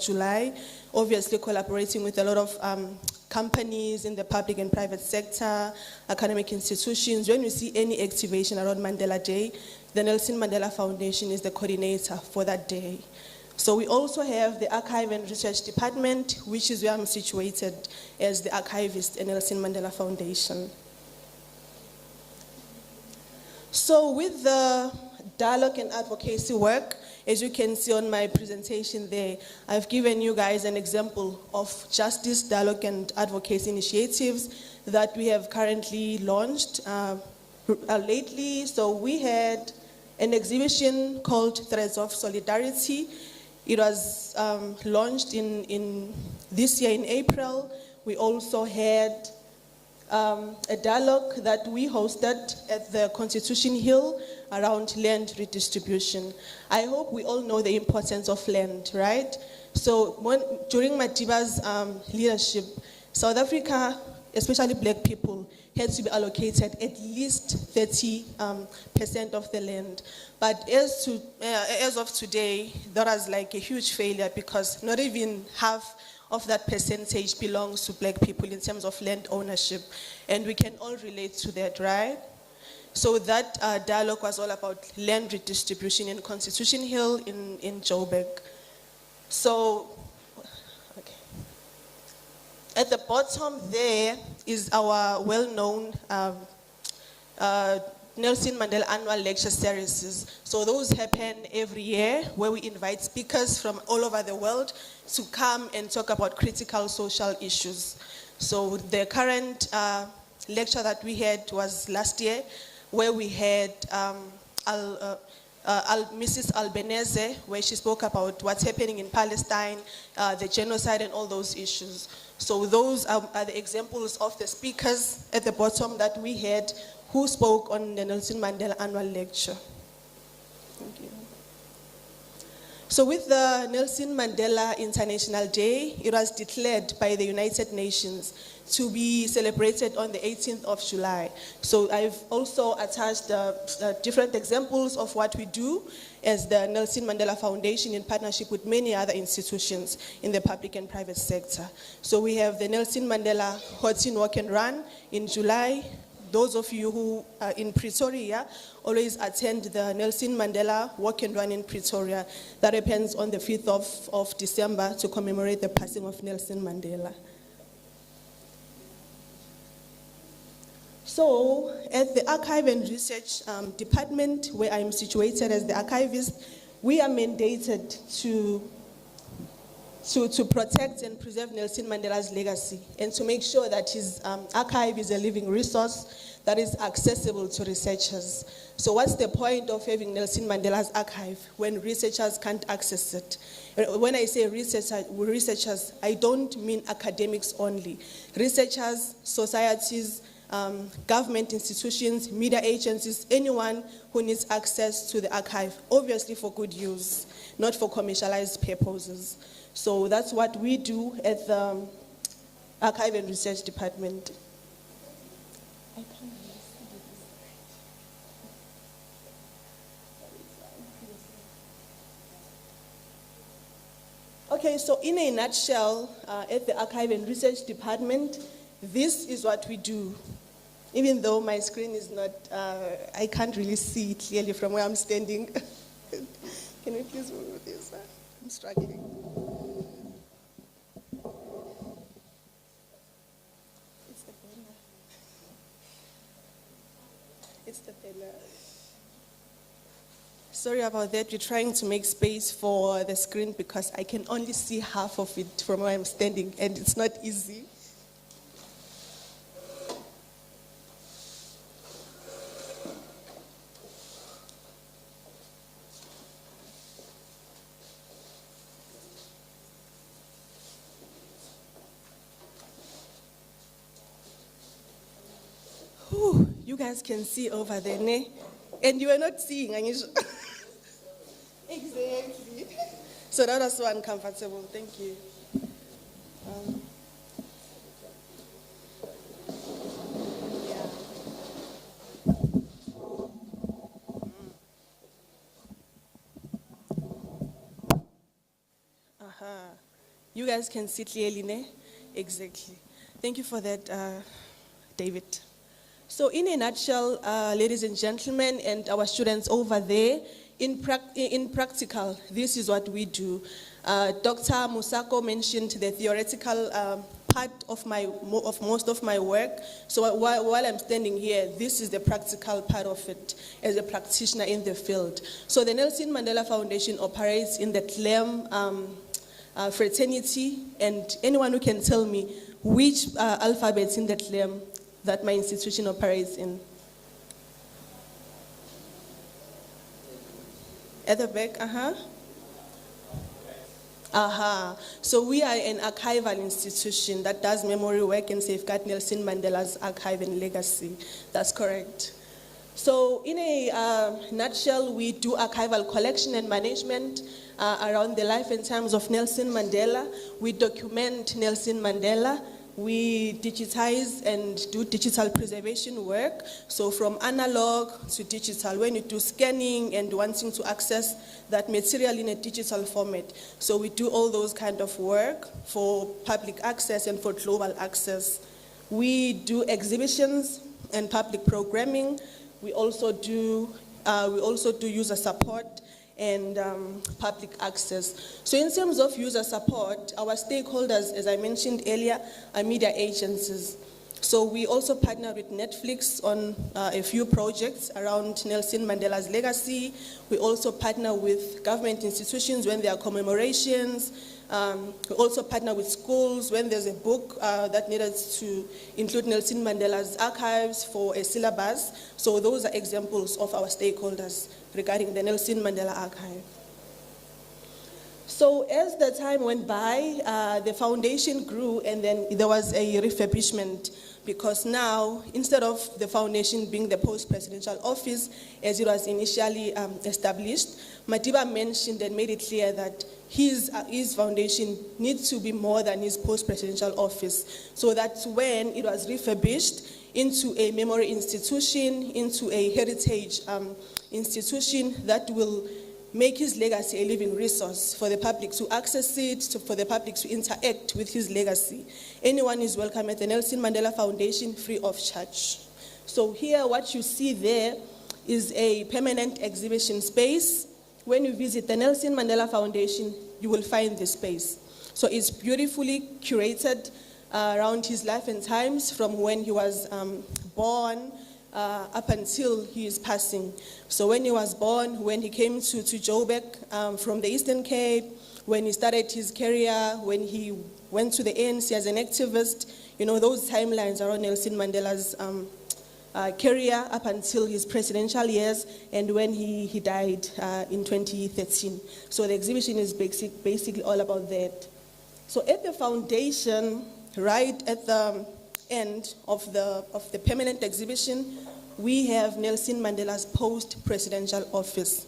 July, obviously collaborating with a lot of companies in the public and private sector, academic institutions. When we see any activation around Mandela Day, the Nelson Mandela Foundation is the coordinator for that day. So we also have the Archive and Research Department, which is where I'm situated as the archivist in Nelson Mandela Foundation. So with the dialogue and advocacy work, as you can see on my presentation there, I've given you guys an example of justice, dialogue and advocacy initiatives that we have currently launched lately. So we had an exhibition called Threads of Solidarity. It was launched in this year in April. We also had a dialogue that we hosted at the Constitution Hill around land redistribution. I hope we all know the importance of land, right? So during Madiba's leadership, South Africa, especially black people, had to be allocated at least 30% of the land. But as of today, that was like a huge failure because not even half of that percentage belongs to black people in terms of land ownership. And we can all relate to that, right? So that dialogue was all about land redistribution in Constitution Hill in Joburg. So, okay. At the bottom there is our well-known Nelson Mandela Annual Lecture Series. So those happen every year where we invite speakers from all over the world to come and talk about critical social issues. So the current lecture that we had was last year where we had Mrs. Albanese, where she spoke about what's happening in Palestine, the genocide and all those issues. So those are the examples of the speakers at the bottom that we had who spoke on the Nelson Mandela Annual Lecture. Thank you. So with the Nelson Mandela International Day, it was declared by the United Nations to be celebrated on the 18th of July. So I've also attached different examples of what we do as the Nelson Mandela Foundation in partnership with many other institutions in the public and private sector. So we have the Nelson Mandela Hot in Walk and Run in July. Those of you who are in Pretoria always attend the Nelson Mandela Walk and Run in Pretoria. That happens on the 5th of December to commemorate the passing of Nelson Mandela. So at the Archive and Research Department, where I'm situated as the archivist, we are mandated to protect and preserve Nelson Mandela's legacy and to make sure that his archive is a living resource that is accessible to researchers. So what's the point of having Nelson Mandela's archive when researchers can't access it? When I say researchers, I don't mean academics only. Researchers, societies, government institutions, media agencies, anyone who needs access to the archive, obviously for good use, not for commercialized purposes. So that's what we do at the Archive and Research Department. I can't really see this. Okay, so in a nutshell, at the Archive and Research Department, this is what we do. Even though my screen is not, I can't really see it clearly from where I'm standing. Can we please move this? I'm struggling. It's the banner. It's the banner. Sorry about that. We're trying to make space for the screen because I can only see half of it from where I'm standing, and it's not easy. You guys can see over there, ne? And you are not seeing, Anisha. Exactly. So that was so uncomfortable. Thank you. You guys can see clearly, ne? Exactly. Thank you for that, David. So in a nutshell, ladies and gentlemen, and our students over there, in practical, this is what we do. Dr. Musako mentioned the theoretical part of most of my work. So while I'm standing here, this is the practical part of it as a practitioner in the field. So the Nelson Mandela Foundation operates in the CLEM fraternity, and anyone who can tell me which alphabets in the CLEM that my institution operates in. At the back, So we are an archival institution that does memory work and safeguard Nelson Mandela's archive and legacy. That's correct. So in a nutshell, we do archival collection and management around the life and times of Nelson Mandela. We document Nelson Mandela. We digitize and do digital preservation work. So from analog to digital, when you do scanning and wanting to access that material in a digital format. So we do all those kind of work for public access and for global access. We do exhibitions and public programming. We also do user support and public access. So in terms of user support, our stakeholders, as I mentioned earlier, are media agencies. So we also partner with Netflix on a few projects around Nelson Mandela's legacy. We also partner with government institutions when there are commemorations. We also partner with schools when there's a book that needed to include Nelson Mandela's archives for a syllabus. So those are examples of our stakeholders regarding the Nelson Mandela Archive. So as the time went by, the foundation grew, and then there was a refurbishment, because now, instead of the foundation being the post-presidential office as it was initially established, Madiba mentioned and made it clear that his foundation needs to be more than his post-presidential office. So that's when it was refurbished into a memory institution, into a heritage institution that will make his legacy a living resource for the public to access it, for the public to interact with his legacy. Anyone is welcome at the Nelson Mandela Foundation free of charge. So here what you see there is a permanent exhibition space. When you visit the Nelson Mandela Foundation, you will find this space. So it's beautifully curated around his life and times from when he was born up until his passing. So when he was born, when he came to Joburg from the Eastern Cape, when he started his career, when he went to the ANC as an activist, you know, those timelines around Nelson Mandela's career up until his presidential years, and when he died in 2013. So the exhibition is basically all about that. So at the foundation, right at the end of the permanent exhibition, we have Nelson Mandela's post-presidential office.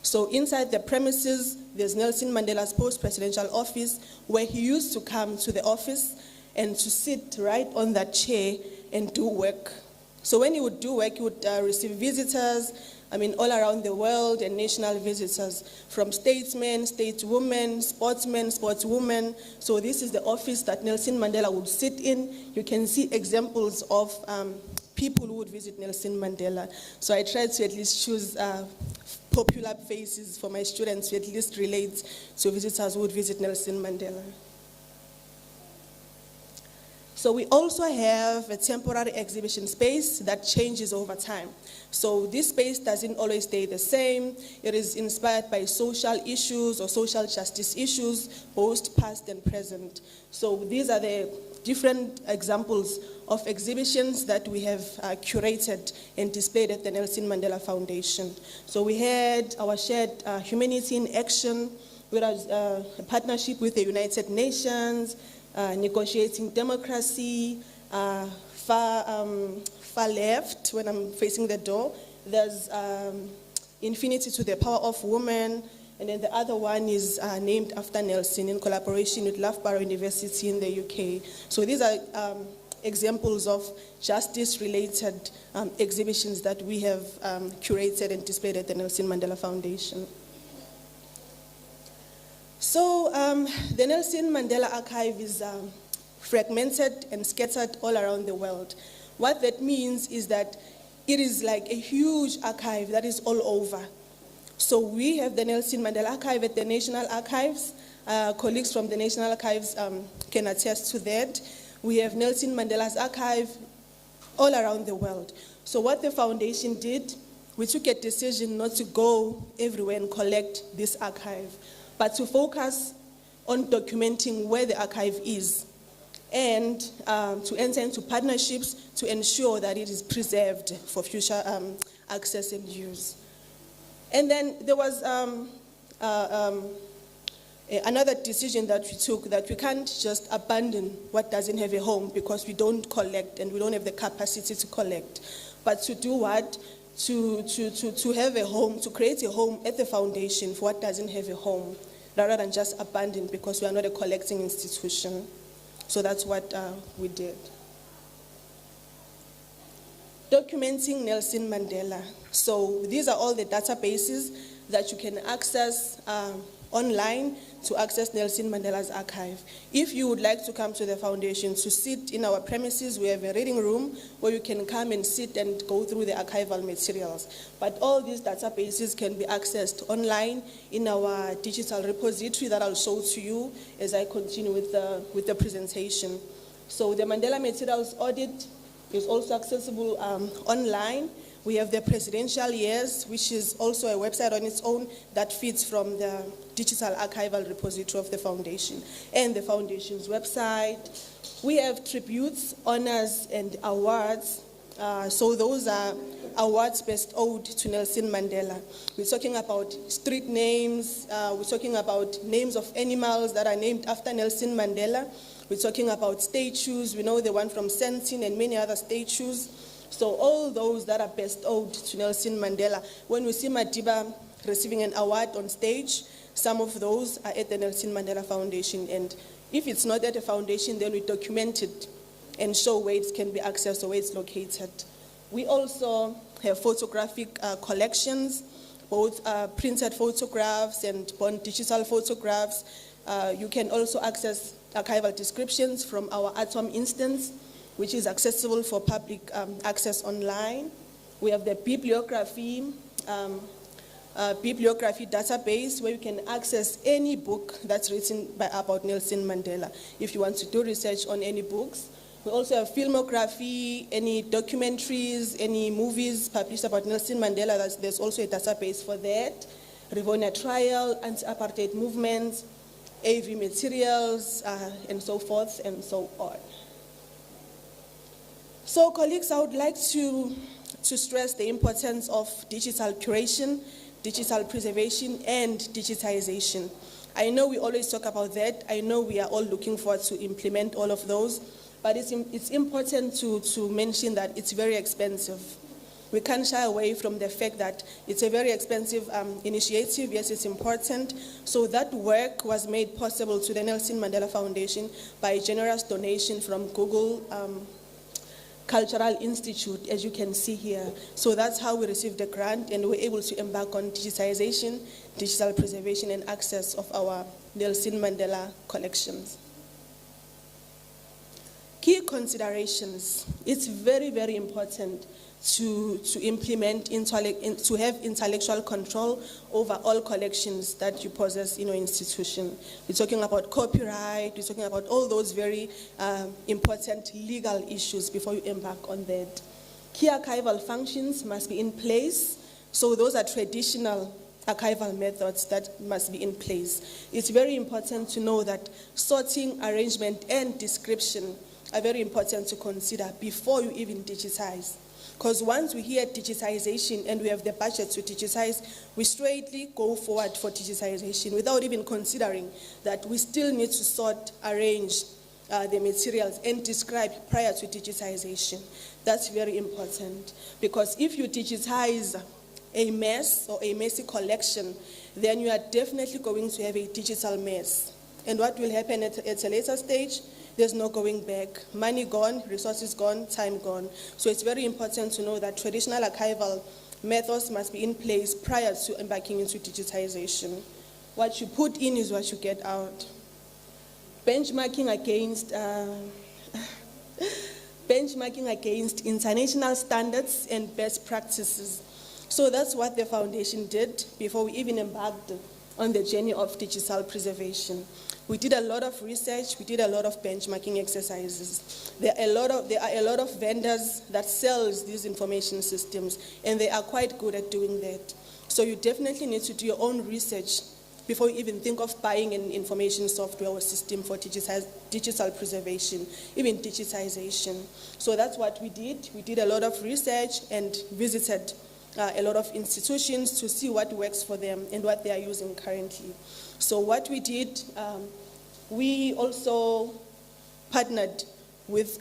So inside the premises, there's Nelson Mandela's post-presidential office, where he used to come to the office and to sit right on that chair and do work. So when he would do work, he would receive visitors, all around the world, and national visitors, from statesmen, stateswomen, sportsmen, sportswomen. So this is the office that Nelson Mandela would sit in. You can see examples of people who would visit Nelson Mandela. So I tried to at least choose popular faces for my students to at least relate to visitors who would visit Nelson Mandela. So we also have a temporary exhibition space that changes over time. So this space doesn't always stay the same. It is inspired by social issues or social justice issues, both past and present. So these are the different examples of exhibitions that we have curated and displayed at the Nelson Mandela Foundation. So we had our shared Humanity in Action, which was a partnership with the United Nations, negotiating democracy, far left, when I'm facing the door, there's Infinity to the Power of Women, and then the other one is named after Nelson in collaboration with Loughborough University in the UK. So these are examples of justice-related exhibitions that we have curated and displayed at the Nelson Mandela Foundation. So the Nelson Mandela Archive is fragmented and scattered all around the world. What that means is that it is like a huge archive that is all over. So we have the Nelson Mandela Archive at the National Archives. Colleagues from the National Archives can attest to that. We have Nelson Mandela's archive all around the world. So what the foundation did, we took a decision not to go everywhere and collect this archive, but to focus on documenting where the archive is and to enter into partnerships to ensure that it is preserved for future access and use. And then there was another decision that we took, that we can't just abandon what doesn't have a home because we don't collect and we don't have the capacity to collect. But to do what? To have a home, to create a home at the foundation for what doesn't have a home, rather than just abandon because we are not a collecting institution. So that's what we did. Documenting Nelson Mandela. So these are all the databases that you can access online to access Nelson Mandela's archive. If you would like to come to the foundation to sit in our premises, we have a reading room where you can come and sit and go through the archival materials. But all these databases can be accessed online in our digital repository that I'll show to you as I continue with the presentation. So the Mandela Materials Audit is also accessible online. We have the Presidential Years, which is also a website on its own that feeds from the digital archival repository of the foundation and the foundation's website. We have tributes, honors, and awards. So those are awards best owed to Nelson Mandela. We're talking about street names. We're talking about names of animals that are named after Nelson Mandela. We're talking about statues. We know the one from Sandton and many other statues. So all those that are best owed to Nelson Mandela. When we see Madiba receiving an award on stage, some of those are at the Nelson Mandela Foundation. And if it's not at the foundation, then we document it and show where it can be accessed or where it's located. We also have photographic collections, both printed photographs and digital photographs. You can also access archival descriptions from our Atom instance, which is accessible for public access online. We have the bibliography database where you can access any book that's written about Nelson Mandela if you want to do research on any books. We also have filmography, any documentaries, any movies published about Nelson Mandela. There's also a database for that. Rivonia Trial, anti-apartheid movements, AV materials, and so forth and so on. So colleagues, I would like to stress the importance of digital curation, digital preservation, and digitization. I know we always talk about that. I know we are all looking forward to implement all of those, but it's important to mention that it's very expensive. We can't shy away from the fact that it's a very expensive initiative. Yes, it's important. So that work was made possible to the Nelson Mandela Foundation by a generous donation from Google Cultural Institute, as you can see here. So that's how we received the grant, and we're able to embark on digitization, digital preservation, and access of our Nelson Mandela collections. Key considerations. It's very, very important to implement, to have intellectual control over all collections that you possess in your institution. We're talking about copyright, we're talking about all those very important legal issues before you embark on that. Key archival functions must be in place. So those are traditional archival methods that must be in place. It's very important to know that sorting, arrangement, and description are very important to consider before you even digitize. Because once we hear digitization and we have the budget to digitize, we straightly go forward for digitization without even considering that we still need to sort, arrange the materials and describe prior to digitization. That's very important, because if you digitize a mess or a messy collection, then you are definitely going to have a digital mess. And what will happen at a later stage? There's no going back. Money gone, resources gone, time gone. So it's very important to know that traditional archival methods must be in place prior to embarking into digitization. What you put in is what you get out. Benchmarking against international standards and best practices. So that's what the foundation did before we even embarked on the journey of digital preservation. We did a lot of research, we did a lot of benchmarking exercises. There are a lot of vendors that sells these information systems, and they are quite good at doing that. So you definitely need to do your own research before you even think of buying an information software or system for digital preservation, even digitization. So that's what we did. We did a lot of research and visited a lot of institutions to see what works for them and what they are using currently. So what we did, we also partnered with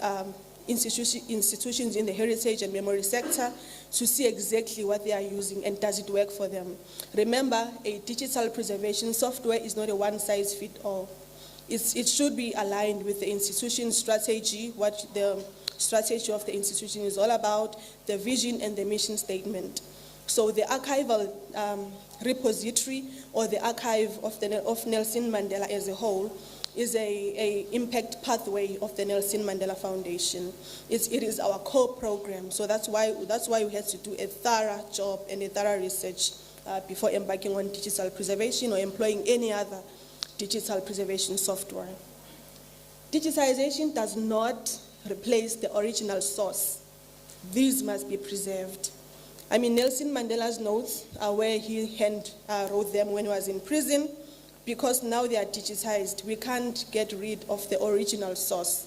institutions in the heritage and memory sector to see exactly what they are using and does it work for them. Remember, a digital preservation software is not a one-size-fits-all. It should be aligned with the institution's strategy, what the strategy of the institution is all about, the vision and the mission statement. So the archival repository or the archive of Nelson Mandela as a whole is a impact pathway of the Nelson Mandela Foundation. It is our core program, so that's why we had to do a thorough job and a thorough research before embarking on digital preservation or employing any other digital preservation software. Digitization does not replace the original source. These must be preserved. I mean, Nelson Mandela's notes are where he hand wrote them when he was in prison. Because now they are digitized, we can't get rid of the original source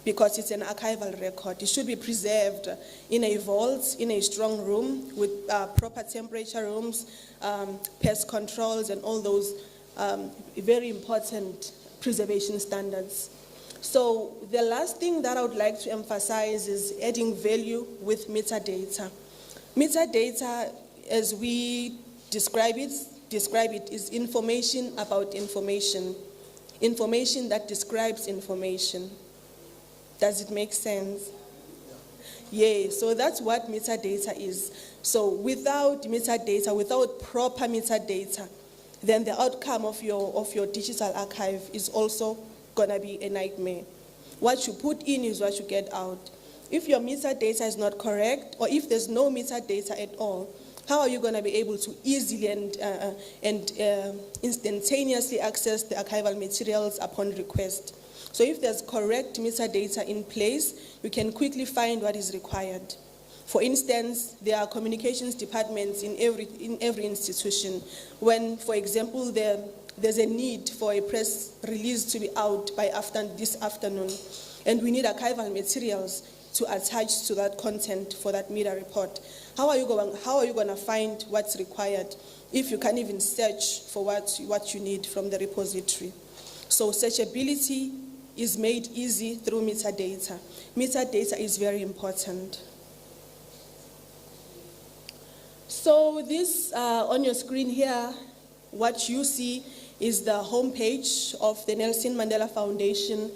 because it's an archival record. It should be preserved in a vault, in a strong room with proper temperature rooms, pest controls, and all those very important preservation standards. So the last thing that I would like to emphasize is adding value with metadata. Metadata, as we describe it is information about information. Information that describes information. Does it make sense? Yeah, so that's what metadata is. So without metadata, without proper metadata, then the outcome of your digital archive is also gonna be a nightmare. What you put in is what you get out. If your metadata is not correct, or if there's no metadata at all, how are you going to be able to easily and instantaneously access the archival materials upon request? So if there's correct metadata in place, you can quickly find what is required. For instance, there are communications departments in every institution. When, for example, there's a need for a press release to be out by this afternoon, and we need archival materials to attach to that content for that media report. How are you going to find what's required if you can't even search for what you need from the repository? So searchability is made easy through metadata. Metadata is very important. So this on your screen here, what you see is the homepage of the Nelson Mandela Foundation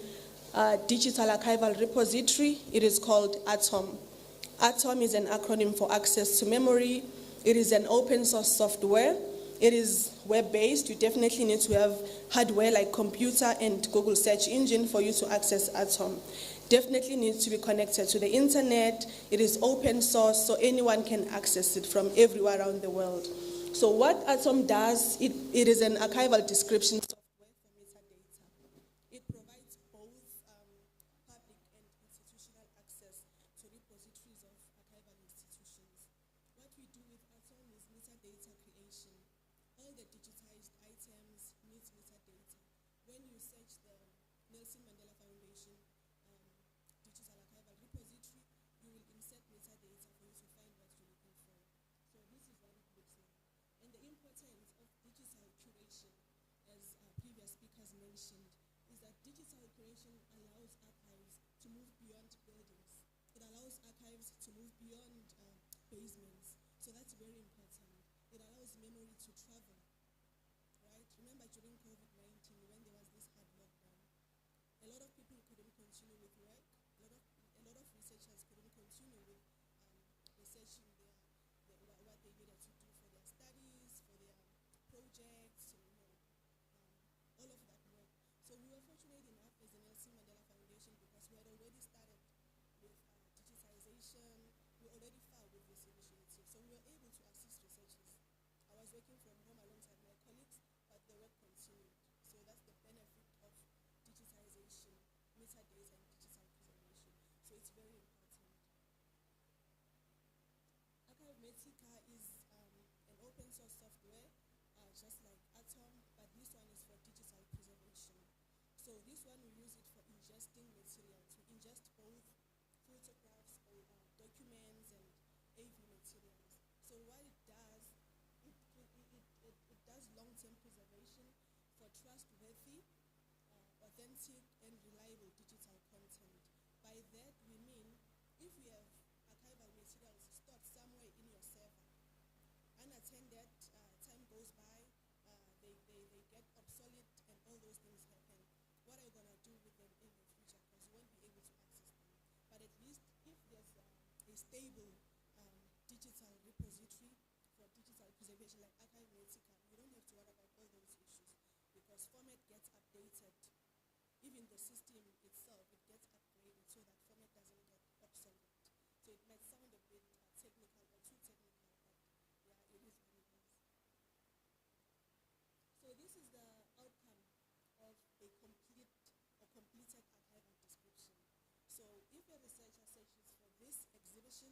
digital archival repository. It is called ATOM. ATOM is an acronym for Access to Memory. It is an open source software. It is web-based. You definitely need to have hardware like computer and Google search engine for you to access ATOM. Definitely needs to be connected to the internet. It is open source, so anyone can access it from everywhere around the world. So what ATOM does, it is an archival description software for metadata. It provides both public and institutional access to repositories of archival institutions. What we do with ATOM is metadata creation. All the digitized items need metadata. When you search the Nelson Mandela Foundation digital archival repository, you will insert metadata for you to find what you're looking for. So this is what it looks like. And the importance of digital curation, as previous speakers mentioned, is that digital curation allows archives to move beyond buildings. It allows archives to move beyond basements. So that's very important. It allows memory to travel, right? Remember during COVID-19 when there was this hard lockdown, a lot of people couldn't continue with work. A lot of researchers couldn't continue with researching what they needed to do for their studies, for their projects, was working from home alongside my colleagues, but the work continued. So that's the benefit of digitization, metadata and digital preservation. So it's very important. Archivematica is an open source software, just like Atom, but this one is for digital preservation. So this one we use it for ingesting materials. We ingest both photographs or documents and AV materials. So what it does, it does long-term preservation for trustworthy, authentic and reliable digital content. By that we mean if we have archival materials stored somewhere in your server, unattended, time goes by, they get obsolete and all those things happen. What are you going to do with them in the future? Because you won't be able to access them. But at least if there's a stable digital repository for digital preservation like Archivematica, you don't have to worry about all those issues because format gets updated. Even the system itself, it gets upgraded so that format doesn't get obsolete. So it might sound a bit technical or too technical, but yeah, it is what it is. So this is the outcome of a complete or completed archival description. So if a researcher searches for this exhibition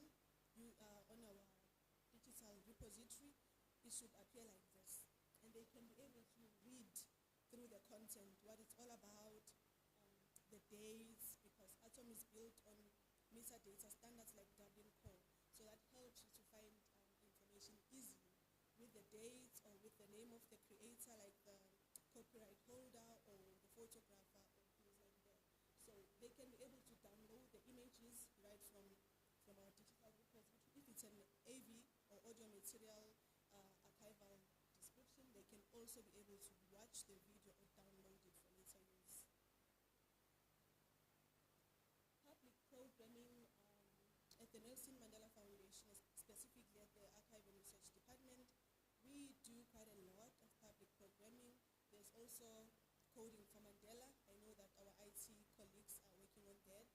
on our digital repository, it should appear like this. And they can be able to read through the content, what it's all about, the dates, because Atom is built on metadata standards like Dublin Core. So that helps you to find information easily with the dates or with the name of the creator, like the copyright holder or the photographer or things like that. So they can be able to download the images right from our digital repository. If it's an AV or audio material archival description, they can also be able to watch the video or download it for later use. Public programming at the Nelson Mandela Foundation, specifically at the Archive and Research Department, we do quite a lot of public programming. There's also Coding for Mandela. I know that our IT colleagues are working on that,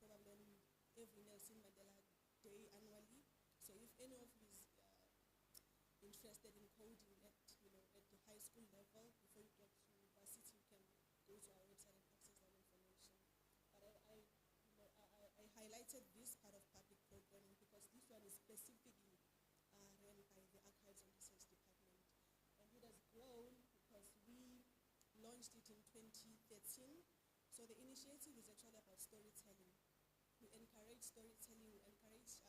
probably on every Nelson Mandela Day annually. So if any of you is interested in coding at the high school level, before you get to university, you can go to our website and access that information. But I highlighted this part of public programming because this one is specifically run by the Archives and Research Department. And it has grown because we launched it in 2013. So the initiative is actually about storytelling. We encourage storytelling, we encourage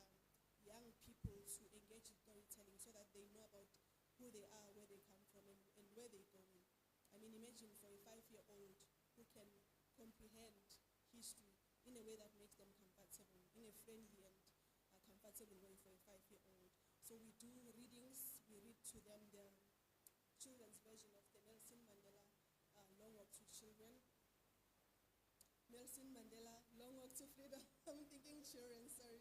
young people to engage in storytelling so that they know about who they are, where they come from, and where they're going. I mean, imagine for a 5-year-old who can comprehend history in a way that makes them comfortable, in a friendly and comfortable way for a 5-year-old. So we do readings, we read to them the children's version of the Nelson Mandela Long Walk to Children. Nelson Mandela Long Walk to Freedom. I'm thinking children, sorry.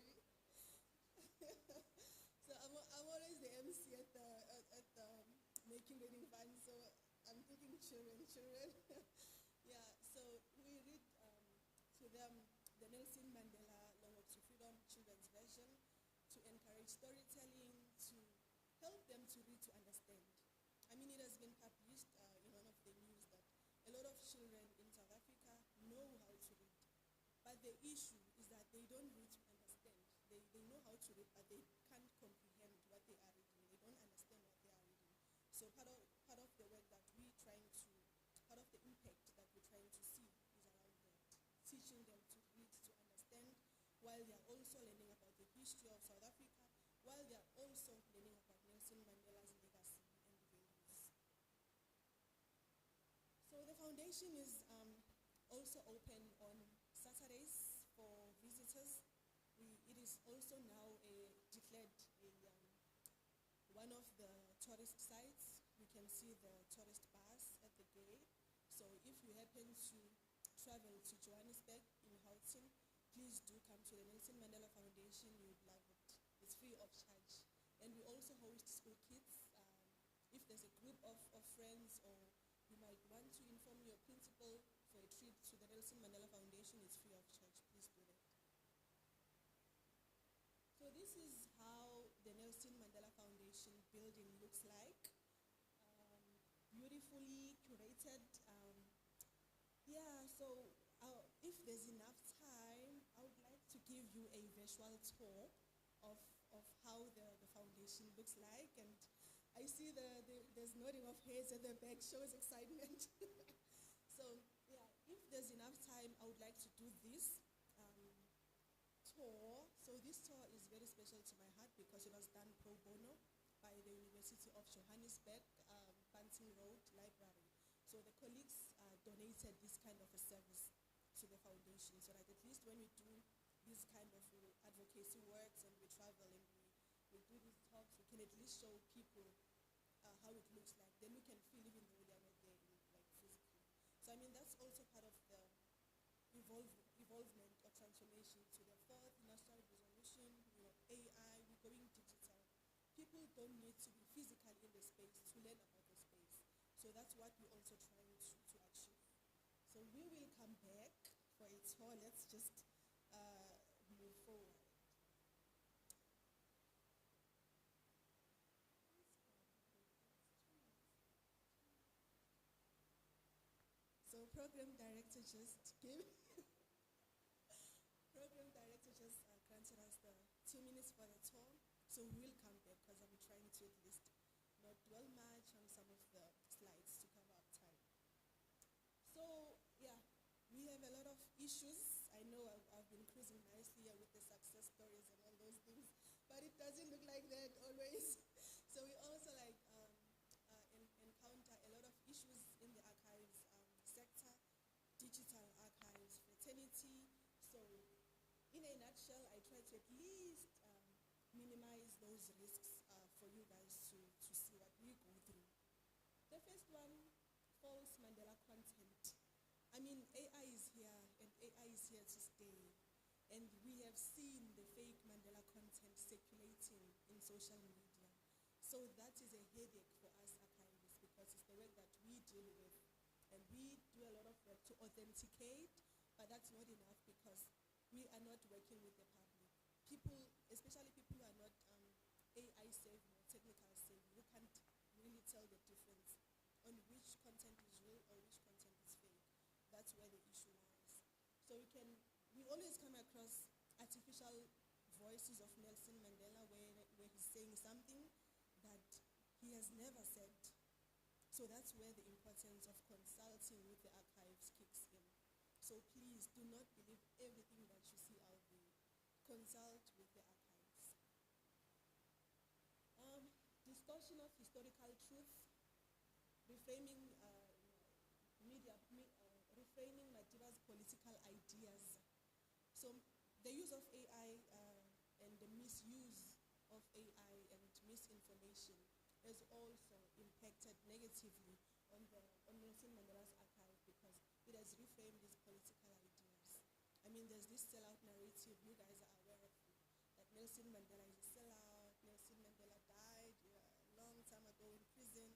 So I'm always the MC at the Making Reading Fund, so I'm thinking children. Yeah, so we read to them the Nelson Mandela Long Walk to Freedom children's version to encourage storytelling, to help them to read, to understand. I mean, it has been published in one of the news that a lot of children in South Africa know how to read. But the issue is that they don't read to understand. They know how to read, but they can't comprehend what they are reading. They don't understand what they are reading. So part of the work that part of the impact that we're trying to see is around that, teaching them to read, to understand, while they are also learning about the history of South Africa, while they are also learning about Nelson Mandela's legacy and values. So the foundation is also open on Saturdays for visitors. It is also now declared one of the tourist sites. You can see the tourist bus at the gate. So if you happen to travel to Johannesburg in Houghton, please do come to the Nelson Mandela Foundation. You would love it. It's free of charge. And we also host school kids. If there's a group of friends, or you might want to inform your principal for a trip to the Nelson Mandela Foundation, it's free of charge. Please do that. So this is how the Nelson Mandela Foundation foundation building looks like. Beautifully curated. Yeah, so if there's enough time, I would like to give you a visual tour of how the foundation looks like. And I see there's nodding of heads at the back, shows excitement. So yeah, if there's enough time, I would like to do this tour. So this tour is very special to my heart because it was done pro bono by the University of Johannesburg, Banting Road Library. So the colleagues donated this kind of a service to the foundation so that at least when we do these kind of advocacy works and we travel and we do these talks, we can at least show people how it looks like. Then we can feel even though they are not there like physically. So I mean that's also part of the evolvement or transformation to the fourth national resolution, AI, we're going digital. People don't need to be physically in the space to learn about the space. So that's what we're also trying to achieve. So we will come back for a tour. Let's just move forward. So program director just gave program director just granted us the 2 minutes for the tour. So we will come back because I'm trying to at least not dwell much on some of the slides to cover up time. So yeah, we have a lot of issues. I know I've been cruising nicely here with the success stories and all those things, but it doesn't look like that always. So we also encounter a lot of issues in the archives sector, digital archives, fraternity. So in a nutshell, I try to at least minimize those risks for you guys to see what we go through. The first one, false Mandela content. I mean, AI is here and AI is here to stay. And we have seen the fake Mandela content circulating in social media. So that is a headache for us archivists because it's the work that we deal with. And we do a lot of work to authenticate, but that's not enough because we are not working with the public. People, especially people who are not AI savvy or technical savvy, who can't really tell the difference on which content is real or which content is fake. That's where the issue lies. So we always come across artificial voices of Nelson Mandela where he's saying something that he has never said. So that's where the importance of consulting with the archives kicks in. So please do not believe everything that you see out there. Consult with the archives. Distortion of historical truth, reframing reframing Madiba's political ideas. So the use of AI and the misuse of AI and misinformation has also impacted negatively on Nelson Mandela's archive because it has reframed these political ideas. I mean, there's this sellout narrative you guys are aware of, that Nelson Mandela is a sellout, Nelson Mandela died a long time ago in prison.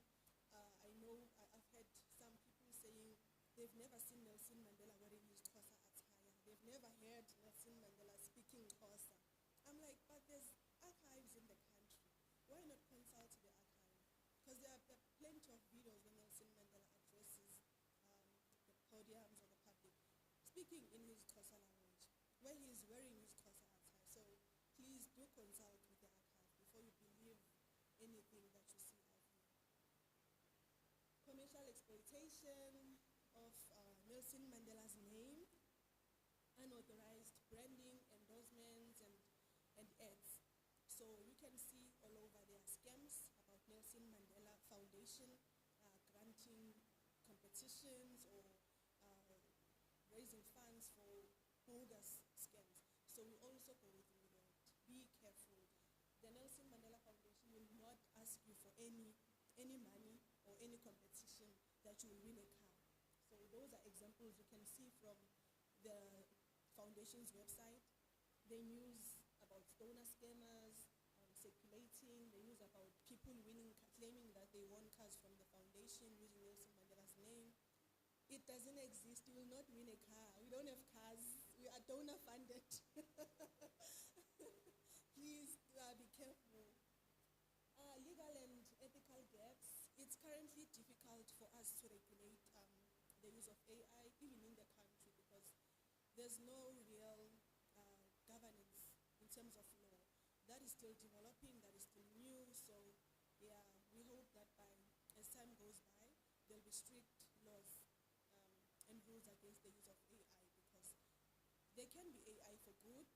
I know I've heard some people saying they've never seen Nelson Mandela wearing his Xhosa attire. They've never heard Nelson Mandela speaking Xhosa. I'm like, but there's archives in the country. Why not consult the archive? Because there are plenty of videos when Nelson Mandela addresses the podiums or the public, speaking in his Xhosa language, where he is wearing his Xhosa attire. So please do consult with the archive before you believe anything that you see out there. Commercial exploitation of Nelson Mandela's name, unauthorized branding, endorsements, and ads. So you can see all over there are scams about Nelson Mandela Foundation, granting competitions or raising funds for bogus scams. So we also go through that. Be careful. The Nelson Mandela Foundation will not ask you for any money or any competition that you will win a car. So those are examples you can see from the foundation's website. They news about donor scammers circulating. They news about people winning, claiming that they won cars from the foundation using Nelson Mandela's name. It doesn't exist. You will not win a car. We don't have cars. We are donor funded. Please be careful. legal and ethical gaps, it's currently difficult for us to regulate the use of AI, even in the country, because there's no real governance in terms of law. That is still developing, that is still new, so yeah, we hope that as time goes by, there'll be strict laws and rules against the use of AI, because there can be AI for good,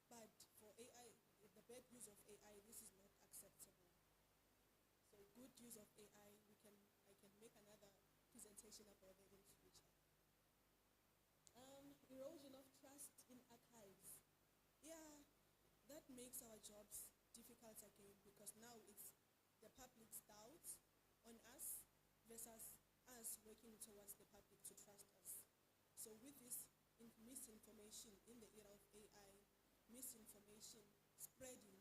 but for AI, the bad use of AI, this is not acceptable. So good use of AI, I can make another presentation about it in future. Erosion of trust in archives. Yeah, that makes our jobs difficult again, because now it's the public's doubts on us versus us working towards the public to trust us. So with this misinformation in the era of AI, misinformation spreading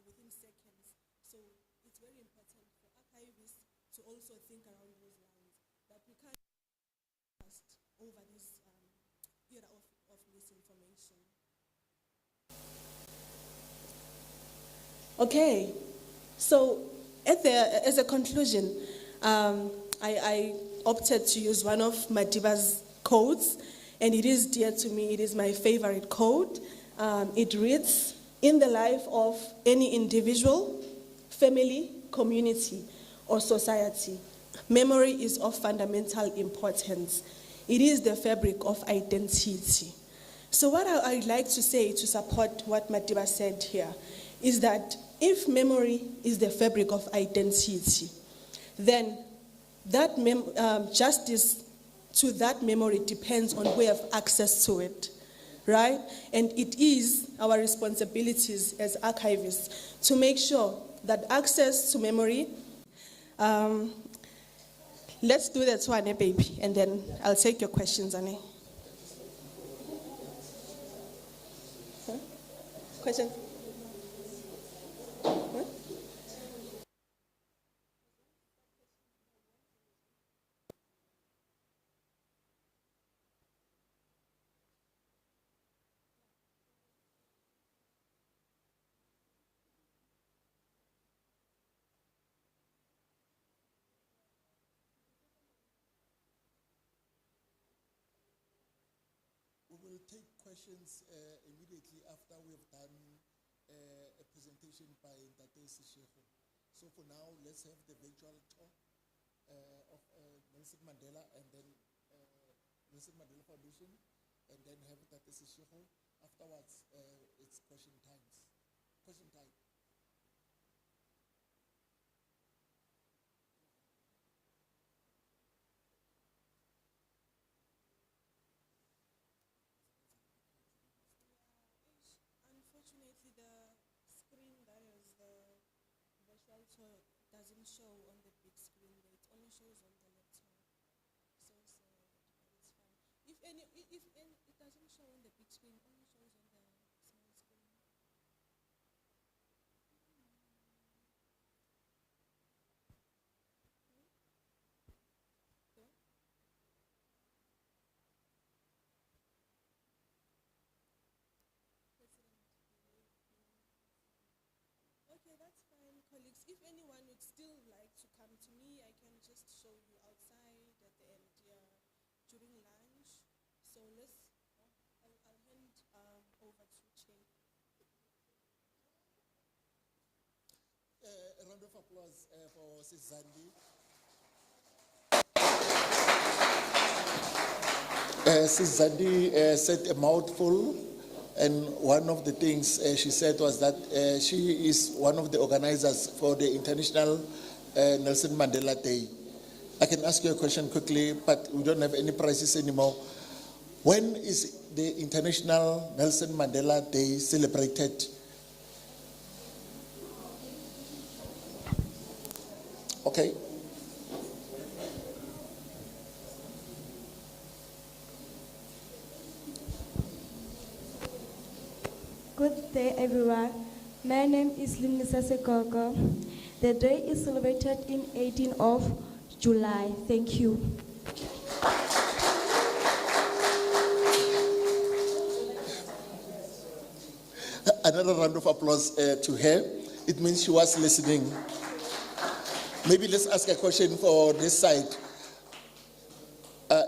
within seconds. So it's very important for archivists to also think around those lines, that we can't trust over this era of misinformation. Okay, so as a conclusion, I opted to use one of Madiba's codes, and it is dear to me. It is my favorite code. It reads, in the life of any individual, family, community, or society, memory is of fundamental importance. It is the fabric of identity. So what I'd like to say to support what Madiba said here is that if memory is the fabric of identity, then that justice to that memory depends on who we have access to it, right? And it is our responsibilities as archivists to make sure that access to memory, let's do that one, baby, and then I'll take your questions, Annie. Huh? Question? Huh? We will take questions immediately after we have done a presentation by Ntate Seshego. So for now, let's have the virtual tour of Nelson Mandela and then Nelson Mandela Foundation, and then have Ntate Seshego. Afterwards, it's question times. Question time. Unfortunately, the screen that is the virtual tour doesn't show on the big screen. It only shows on the laptop. So sad, but it's fine. If it doesn't show on the big screen, it only shows on the small screen. Okay. Okay, that's fine, colleagues. If anyone would still like to come to me, I can just show you outside at the end, during lunch. So I'll hand over to Che. A round of applause for Sizandi. Sizandi said a mouthful, and one of the things she said was that she is one of the organizers for the International Nelson Mandela Day. I can ask you a question quickly, but we don't have any prizes anymore. When is the International Nelson Mandela Day celebrated? Okay. Good day, everyone. My name is Linisa Sekoko. The day is celebrated in 18th of July. Thank you. Another round of applause to her. It means she was listening. Maybe let's ask a question for this side.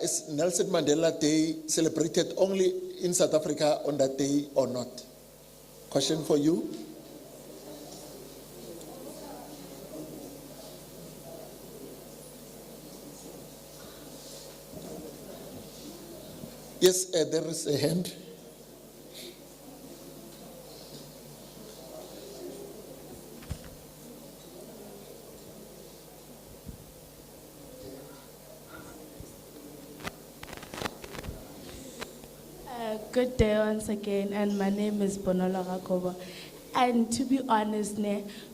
Is Nelson Mandela Day celebrated only in South Africa on that day or not? Question for you. Yes, there is a hand. Good day once again, and my name is Bonolo Rakobo. And to be honest,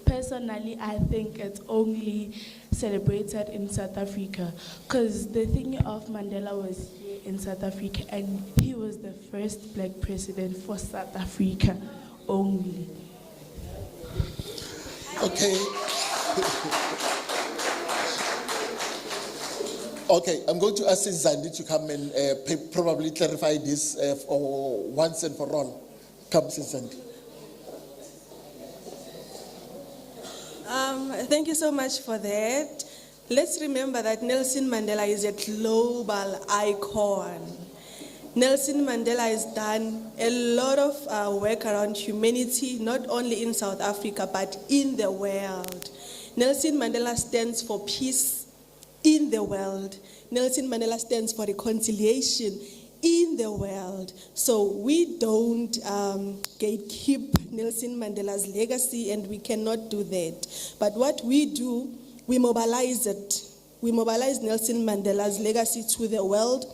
personally, I think it's only celebrated in South Africa, because the thing of Mandela was here in South Africa, and he was the first black president for South Africa only. Okay. Okay, I'm going to ask Zandi to come and probably clarify this for once and for all. Come, Zandi. Thank you so much for that. Let's remember that Nelson Mandela is a global icon. Nelson Mandela has done a lot of work around humanity, not only in South Africa, but in the world. Nelson Mandela stands for peace in the world. Nelson Mandela stands for reconciliation in the world. So we don't gatekeep Nelson Mandela's legacy, and we cannot do that. But what we do, we mobilize it. We mobilize Nelson Mandela's legacy to the world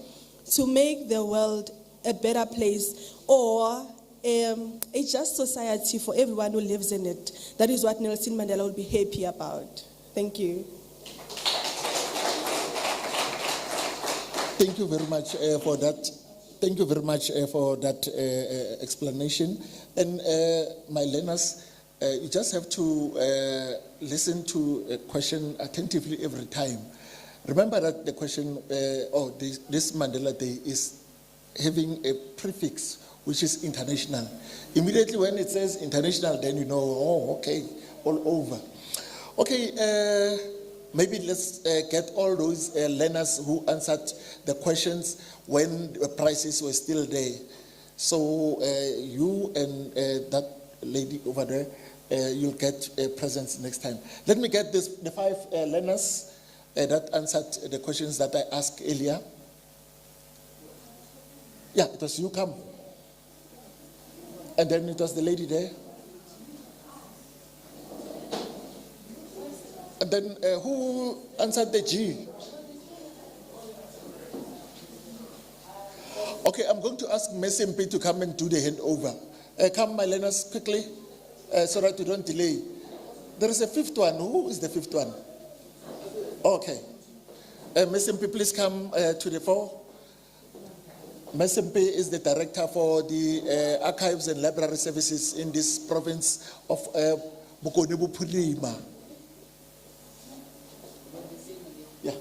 to make the world a better place, or a just society for everyone who lives in it. That is what Nelson Mandela will be happy about. Thank you. Thank you very much for that. Thank you very much for that explanation. And my learners, you just have to listen to a question attentively every time. Remember that the question, this Mandela Day is having a prefix which is international. Immediately when it says international, then you know, oh, okay, all over. Okay, maybe let's get all those learners who answered the questions when the prices were still there. So you and that lady over there, you'll get presents next time. Let me get the 5 learners that answered the questions that I asked earlier. Yeah, it was you, come. And then it was the lady there. And then who answered the G? Okay, I'm going to ask Messi to come and do the handover. Come, my learners, quickly, so that you don't delay. There is a 5th one. Who is the 5th one? Okay. Messi, please come to the fore. Messi is the director for the archives and library services in this province of Bokone-Bophirima. Yeah.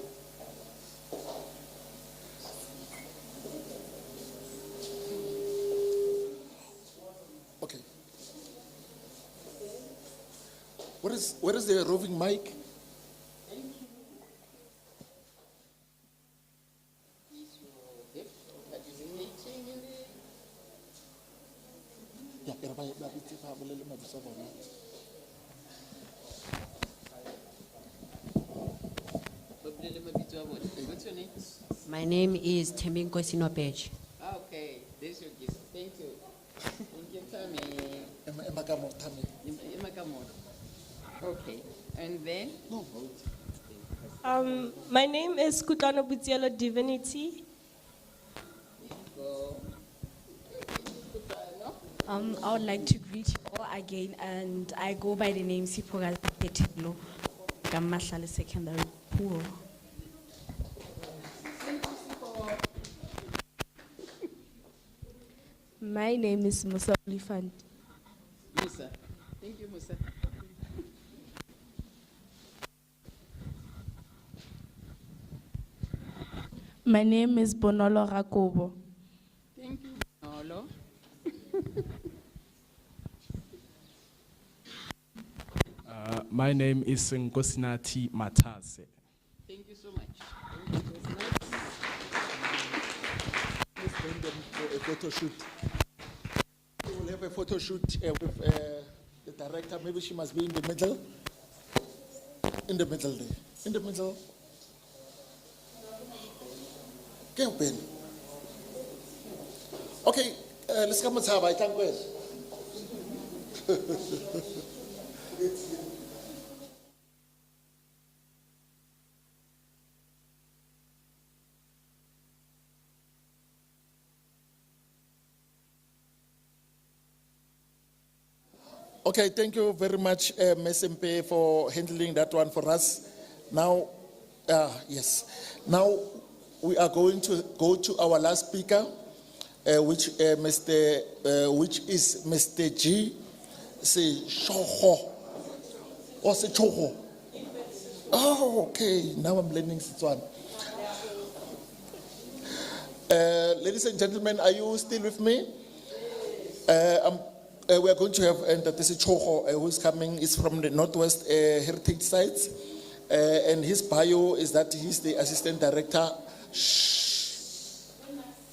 Okay. Where is the roving mic? What's your name? My name is Tembinko Sinopech. Okay, this is your gift. Thank you. Thank you, Tammy. Okay, and then? My name is Kutlano Butielo Divinity. I would like to greet you all again, and I go by the name Sipoga Petilo, Gamahlale Secondary School. My name is Musa Olifant. Musa. Thank you, Musa. My name is Bonolo Rakobo. Thank you, Bonolo. My name is Nkosinathi Matase. Thank you so much. Thank you. It was nice. Let's bring them for a photo shoot. We will have a photo shoot with the director. Maybe she must be in the middle. In the middle there. In the middle. Okay, open. Okay, let's come and have a thank you. Okay, thank you very much, Ms. MP, for handling that one for us. Now, yes. Now, we are going to go to our last speaker, which is Mr. G. Seshogo. Or Seshogo. Oh, okay. Now I'm learning Setswana. Ladies and gentlemen, are you still with me? We are going to have Dr. Seshogo, who is coming, is from the Northwest Heritage Sites. And his bio is that he's the assistant director.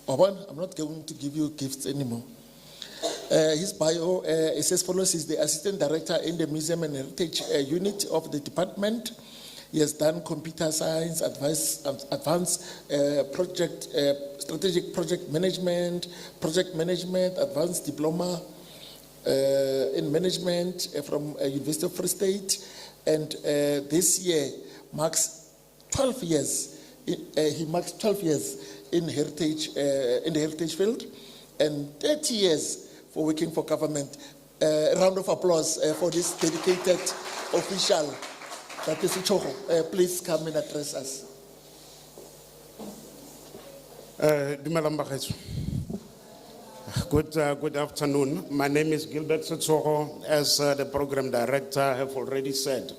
I'm not going to give you gifts anymore. His bio is as follows. He's the assistant director in the Museum and Heritage Unit of the department. He has done computer science, advanced project, strategic project management, advanced diploma in management from University of Free State. And this year marks 12 years. He marks 12 years in heritage, in the heritage field, and 30 years for working for government. A round of applause for this dedicated official, Dr. Seshogo. Please come and address us. Dumelang bagaetsho. Good afternoon. My name is Gilbert Seshogo. As the program director have already said,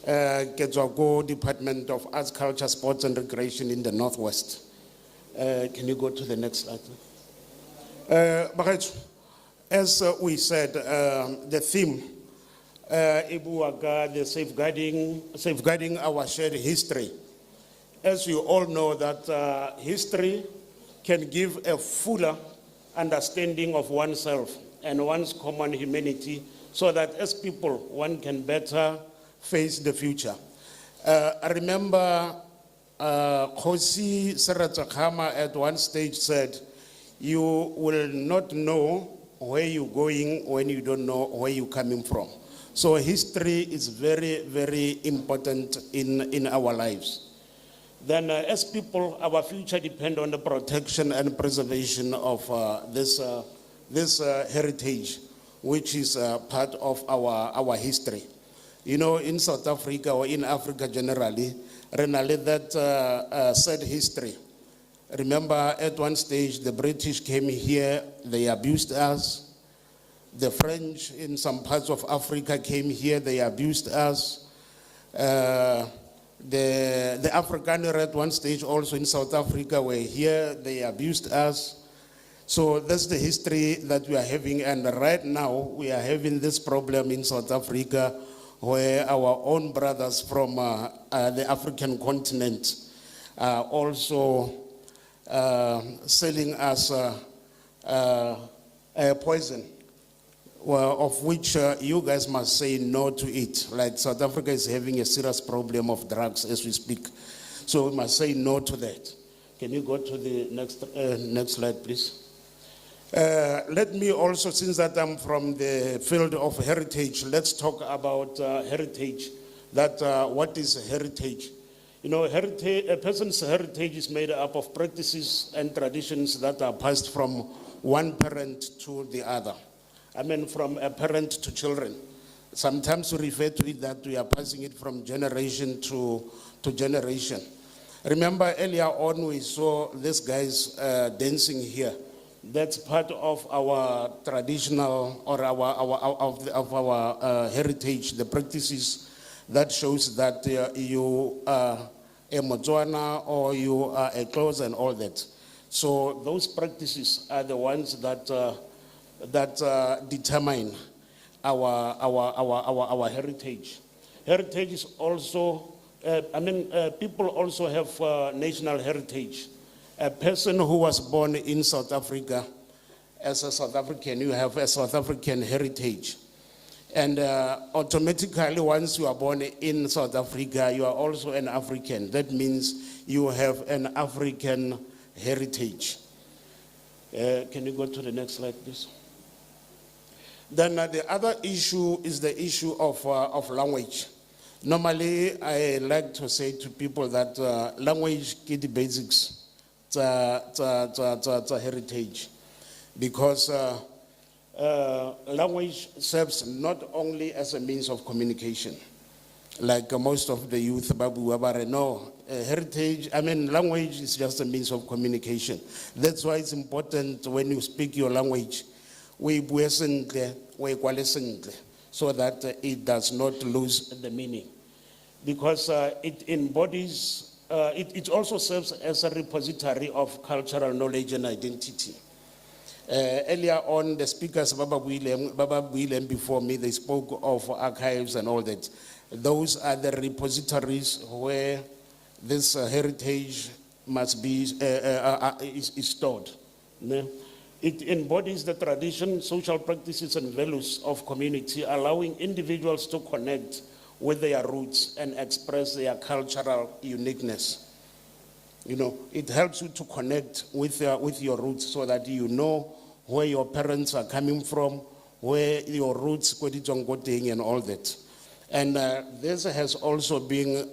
Ketswako Department of Arts, Culture, Sports and Recreation in the Northwest. Can you go to the next slide? Bagaetsho, as we said, the theme, the safeguarding our shared history. As you all know that history can give a fuller understanding of oneself and one's common humanity, so that as people, one can better face the future. I remember Khosi Seratsakama at one stage said, you will not know where you're going when you don't know where you're coming from. So history is very, very important in our lives. Then as people, our future depends on the protection and preservation of this heritage, which is part of our history. You know, in South Africa or in Africa generally, renally that sad history. Remember, at one stage, the British came here, they abused us. The French in some parts of Africa came here, they abused us. The Afrikaner at one stage also in South Africa were here, they abused us. So that's the history that we are having, and right now we are having this problem in South Africa where our own brothers from the African continent are also selling us poison, of which you guys must say no to it. Like South Africa is having a serious problem of drugs as we speak. So we must say no to that. Can you go to the next slide, please? Let me also, since that I'm from the field of heritage, let's talk about heritage. What is heritage? You know, a person's heritage is made up of practices and traditions that are passed from one parent to the other. I mean, from a parent to children. Sometimes we refer to it that we are passing it from generation to generation. Remember earlier on we saw these guys dancing here. That's part of our traditional or our heritage, the practices that shows that you are a Motswana or you are a Xhosa and all that. So those practices are the ones that determine our heritage. heritage is also, people also have national heritage. A person who was born in South Africa, as a South African, you have a South African heritage. And automatically, once you are born in South Africa, you are also an African. That means you have an African heritage. Can you go to the next slide, please? Then the other issue is the issue of language. Normally, I like to say to people that language is the basics, it's heritage, because language serves not only as a means of communication, like most of the youth, no, heritage, language is just a means of communication. That's why it's important when you speak your language, so that it does not lose the meaning. Because it embodies, it also serves as a repository of cultural knowledge and identity. Earlier on, the speakers, Baba William before me, they spoke of archives and all that. Those are the repositories where this heritage must be is stored. It embodies the tradition, social practices, and values of community, allowing individuals to connect with their roots and express their cultural uniqueness. You know, it helps you to connect with your roots so that you know where your parents are coming from, where your roots, and all that. And this has also been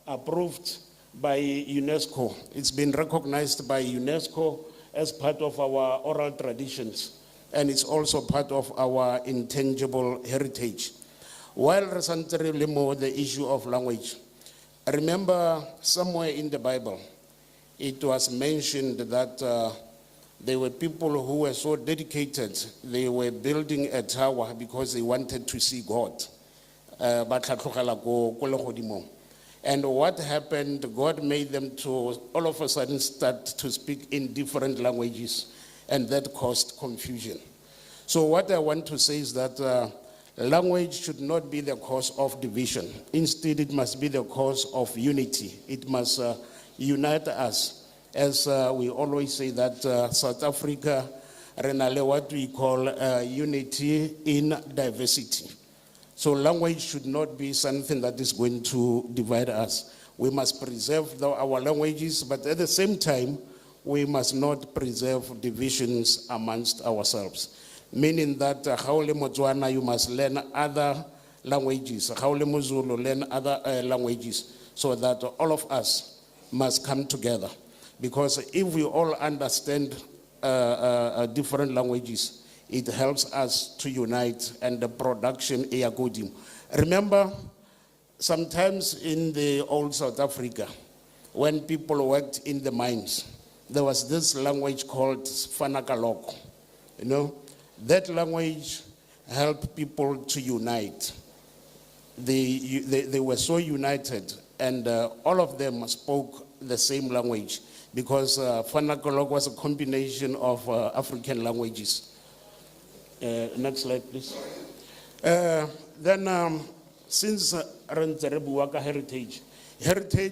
approved by UNESCO. It's been recognized by UNESCO as part of our oral traditions, and it's also part of our intangible heritage. While recently more the issue of language, I remember somewhere in the Bible, it was mentioned that there were people who were so dedicated, they were building a tower because they wanted to see God. And what happened, God made them to all of a sudden start to speak in different languages, and that caused confusion. So what I want to say is that language should not be the cause of division. Instead, it must be the cause of unity. It must unite us. As we always say that South Africa, renale what we call unity in diversity. So language should not be something that is going to divide us. We must preserve our languages, but at the same time, we must not preserve divisions amongst ourselves. Meaning that Haole Motswana, you must learn other languages. Haole Mozulu, learn other languages, so that all of us must come together. Because if we all understand different languages, it helps us to unite, and the production good. Remember, sometimes in the old South Africa, when people worked in the mines, there was this language called Fanakaloko. You know, that language helped people to unite. They were so united, and all of them spoke the same language, because Fanakaloko was a combination of African languages. Next slide, please. Then, since Rentzerebuwaka heritage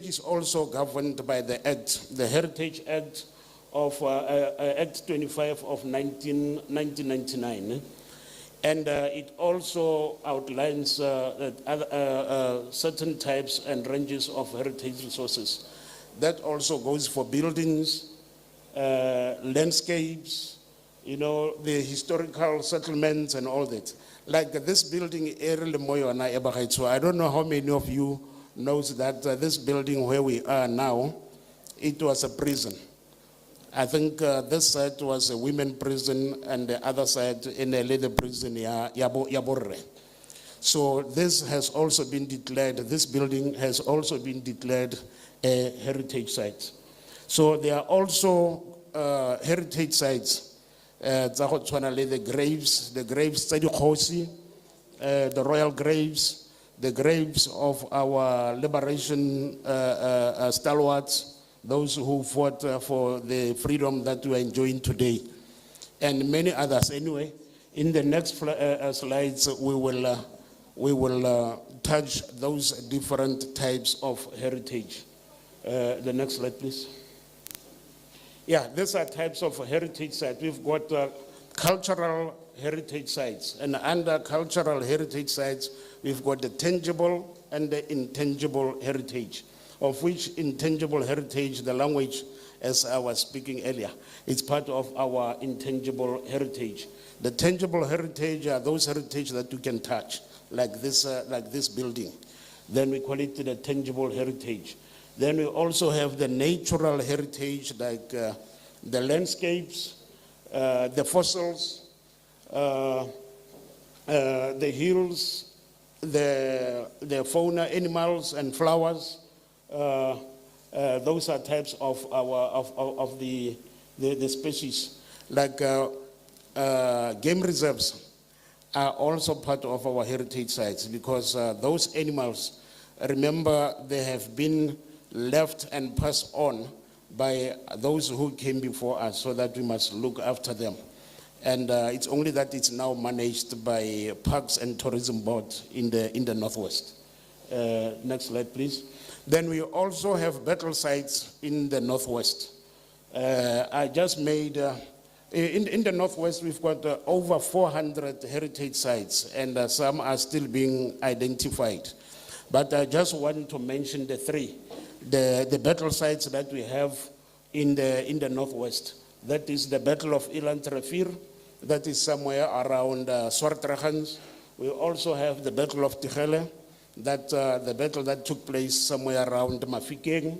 is also governed by the Act, the Heritage Act of Act 25 of 1999. And it also outlines certain types and ranges of heritage resources. That also goes for buildings, landscapes, you know, the historical settlements and all that. Like this building, I don't know how many of you knows that this building where we are now, it was a prison. I think this side was a women prison, and the other side in a lady prison, Yaborre. So this has also been declared, this building has also been declared a heritage site. So there are also heritage sites. The graves, the royal graves, the graves of our liberation stalwarts, those who fought for the freedom that we are enjoying today, and many others. Anyway, in the next slides, we will we will touch those different types of heritage. The next slide, please. Yeah, these are types of heritage sites. We've got cultural heritage sites, and under cultural heritage sites, we've got the tangible and the intangible heritage, of which intangible heritage, the language, as I was speaking earlier, it's part of our intangible heritage. The tangible heritage are those heritage that you can touch, like this building. Then we call it the tangible heritage. Then we also have the natural heritage, like the landscapes, the fossils, the hills, the fauna, animals, and flowers. Those are types of the species. Like game reserves are also part of our heritage sites, because those animals, remember, they have been left and passed on by those who came before us, so that we must look after them. And it's only that it's now managed by Parks and Tourism Board in the Northwest. Next slide, please. Then we also have battle sites in the Northwest. I just made, in the Northwest, we've got over 400 heritage sites, and some are still being identified. But I just want to mention the three. The battle sites that we have in the Northwest. That is the Battle of Ilan Trefir, that is somewhere around Swartragans. We also have the Battle of Tigele, that the battle that took place somewhere around Mafikeng,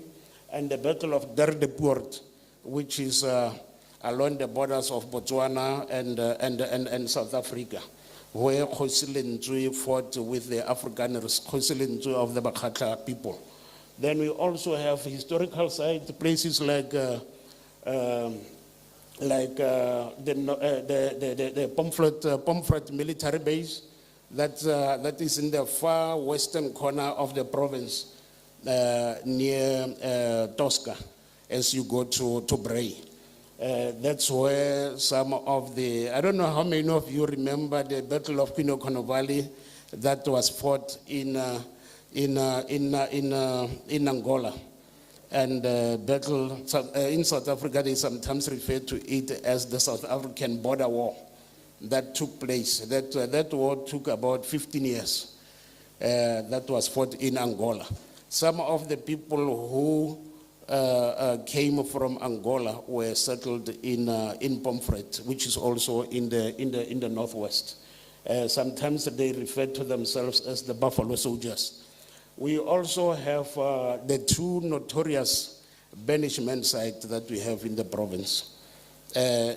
and the Battle of Derdepoort, which is along the borders of Botswana and South Africa, where Kgosi Lentswe fought with the Afrikaners, Kgosi Lentswe of the Bakhatla people. Then we also have historical sites, places like the Pomfret military base, that is in the far western corner of the province, near Tosca, as you go to Bray. That's where some of the, I don't know how many of you remember the Battle of Quinocono Valley that was fought in Angola. And battle in South Africa, they sometimes refer to it as the South African border war that took place. That war took about 15 years. That was fought in Angola. Some of the people who came from Angola were settled in Pomfret, which is also in the Northwest. Sometimes they refer to themselves as the Buffalo Soldiers. We also have the two notorious banishment sites that we have in the province.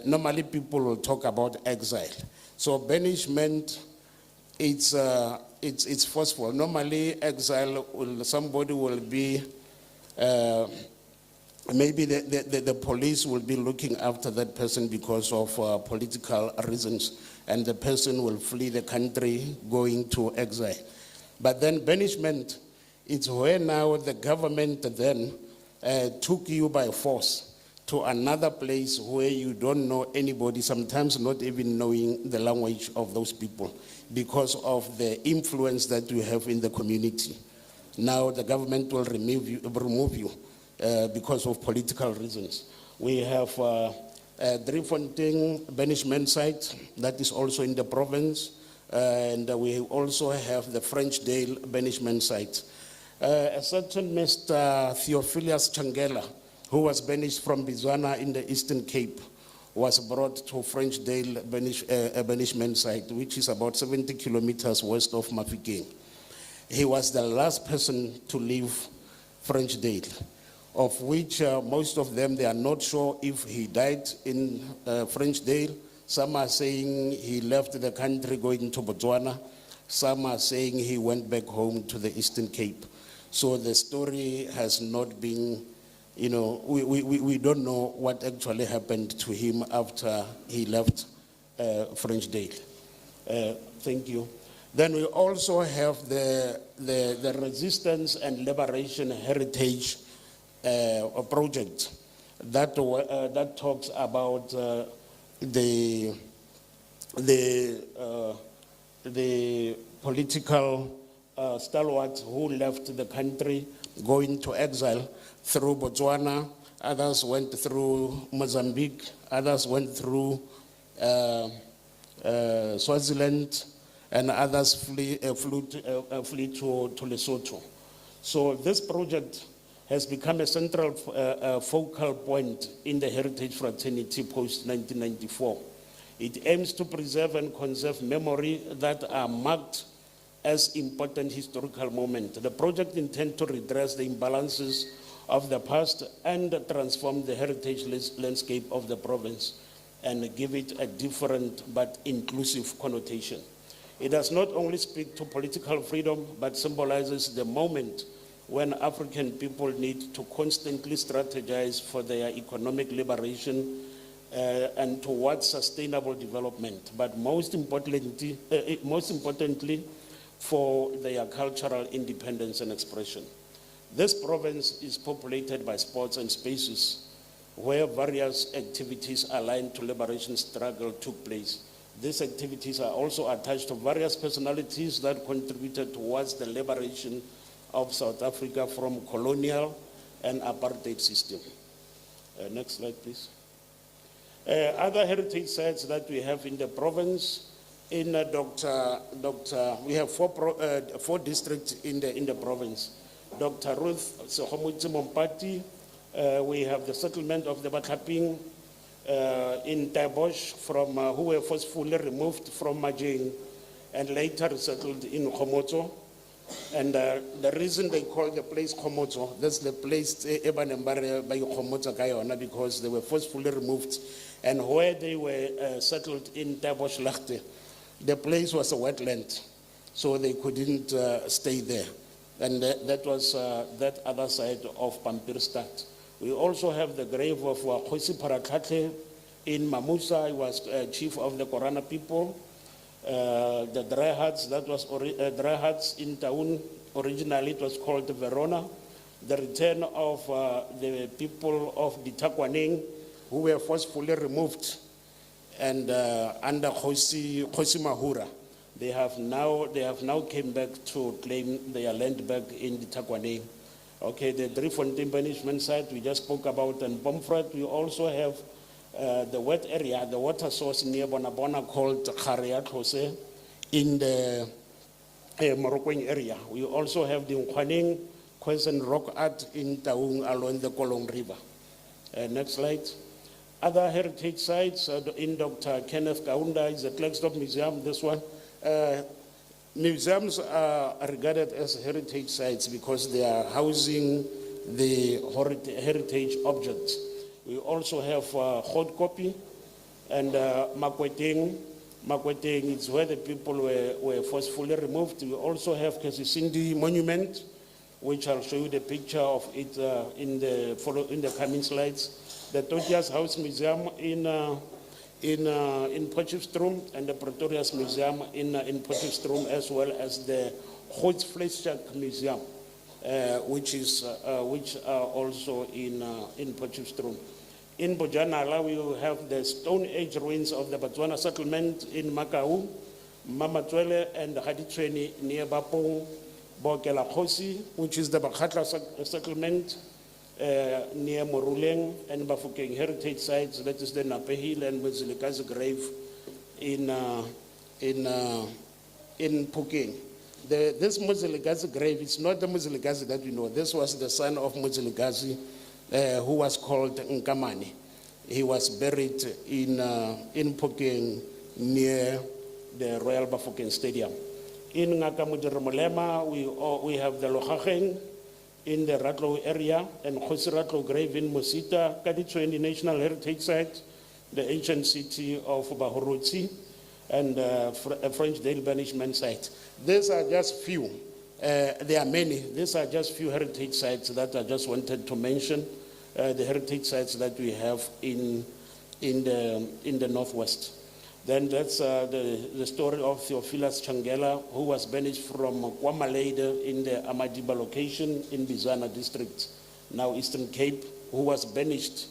Normally people will talk about exile. So banishment, it's forceful. Normally exile, somebody will be, maybe the police will be looking after that person because of political reasons, and the person will flee the country going to exile. But then banishment, it's where now the government then took you by force to another place where you don't know anybody, sometimes not even knowing the language of those people, because of the influence that you have in the community. Now the government will remove you because of political reasons. We have Driefontein banishment site that is also in the province, and we also have the French-Dale banishment site. A certain Mr. Theophilus Changela, who was banished from Bizwana in the Eastern Cape, was brought to French-Dale banishment site, which is about 70 kilometers west of Mafikeng. He was the last person to leave French-Dale, of which most of them, they are not sure if he died in French-Dale. Some are saying he left the country going to Botswana. Some are saying he went back home to the Eastern Cape. So the story has not been, we don't know what actually happened to him after he left French-Dale. Thank you. Then we also have the Resistance and Liberation Heritage project that talks about the political stalwarts who left the country going to exile through Botswana. Others went through Mozambique. Others went through Swaziland, and others flee to Lesotho. So this project has become a central focal point in the Heritage Fraternity post-1994. It aims to preserve and conserve memory that are marked as important historical moments. The project intends to redress the imbalances of the past and transform the heritage landscape of the province and give it a different but inclusive connotation. It does not only speak to political freedom, but symbolizes the moment when African people need to constantly strategize for their economic liberation and towards sustainable development, but most importantly, for their cultural independence and expression. This province is populated by spots and spaces where various activities aligned to liberation struggle took place. These activities are also attached to various personalities that contributed towards the liberation of South Africa from colonial and apartheid system. Next slide, please. Other heritage sites that we have in the province, in we have four districts in the province. Dr. Ruth Sehomutsi Mompati, we have the settlement of the Batlaping in Tabosh, who were forcefully removed from Majing and later settled in Khomoto. And the reason they call the place Khomoto, that's the place by Khomoto Kayona, because they were forcefully removed. And where they were settled in Tabosh Lachte, the place was a wetland, so they couldn't stay there. And that was that other side of Pampirstad. We also have the grave of Khosi Paratlhatle in Mamusa. He was chief of the Korana people. The dry huts, that was dry huts in town. Originally it was called Verona. The return of the people of Bitakwaneng, who were forcefully removed, and under Khosi Mahura. They have now came back to claim their land back in Bitakwaneng. Okay, the Driefontein banishment site we just spoke about, and Bomfred, we also have the wet area, the water source near Bonabona called Kharia Klose in the Morokweng area. We also have the Nkwaneng Crescent Rock Art in Taung along the Kolong River. Next slide. Other heritage sites in Dr. Kenneth Kaunda is the Klerksdorp Museum, this one. Museums are regarded as heritage sites because they are housing the heritage objects. We also have Grootkoppie and Makweteng. Makweteng is where the people were forcefully removed. We also have Kesisindi Monument, which I'll show you the picture of it in the coming slides. The Totias House Museum in Potchefstroom, and the Pretorius Museum in Potchefstroom, as well as the Goedsvleesjak Museum, which are also in Potchefstroom. In Bojanala, we will have the Stone Age ruins of the Botswana settlement in Makau, Mamatwele and Haditshweni near Bapong, Bokela Khosi, which is the Bakhatla settlement near Moruleng, and Bafokeng heritage sites, that is the Nape Hill and Muzilikazi grave in Phokeng. This Muzilikazi grave is not the Muzilikazi that we know. This was the son of Muzilikazi, who was called Nkamani. He was buried in Phokeng near the Royal Bafokeng Stadium. In Ngakamudirumulema, we have the Lohageng in the Ratlo area, and Khosi Ratlo grave in Mosita, Kaditshweni National Heritage Site, the ancient city of Bahorotsi, and a French Dale banishment site. These are just few. There are many. These are just few heritage sites that I just wanted to mention. The heritage sites that we have in the Northwest. Then that's the story of Theophilus Changela, who was banished from Kwamalede in the Amadiba location in Bizana district, now Eastern Cape, who was banished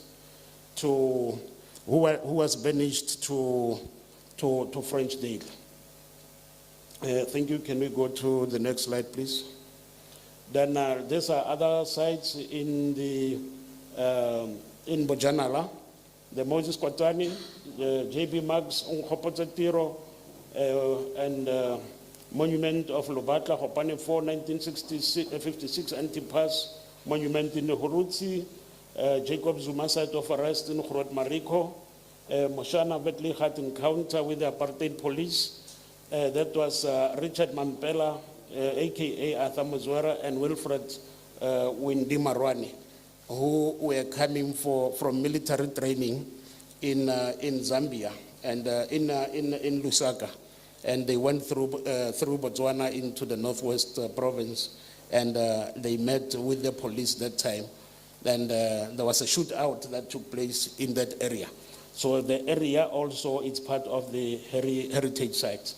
to French Dale. Thank you. Can we go to the next slide, please? Then these are other sites in Bojanala, the Moses Kotani, the JB Max Unkhopotsatiro, and monument of Lobatla, Hopane 4, 1956 Antipas, monument in the Hurutsi, Jacob Zuma site of arrest in Khurot Mariko, Moshana Vetlichat encounter with the apartheid police. That was Richard Mampela, aka Arthur Muzwara, and Wilfred Windimarwani, who were coming from military training in Zambia and in Lusaka. And they went through Botswana into the Northwest Province, and they met with the police that time. And there was a shootout that took place in that area. So the area also is part of the heritage sites.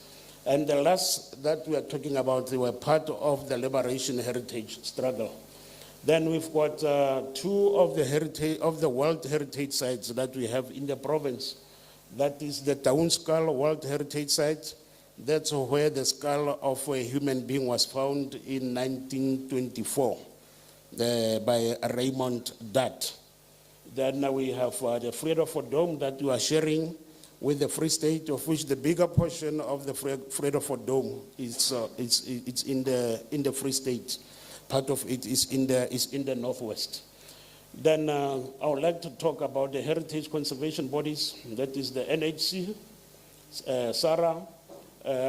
And the last that we are talking about, they were part of the liberation heritage struggle. Then we've got two of the World Heritage Sites that we have in the province. That is the Town Skull World Heritage Site. That's where the skull of a human being was found in 1924 by Raymond Dutt. Then we have the Vredefort Dome that we are sharing with the Free State, of which the bigger portion of the Vredefort Dome is in the Free State. Part of it is in the Northwest. Then I would like to talk about the heritage conservation bodies. That is the NHC, SARA.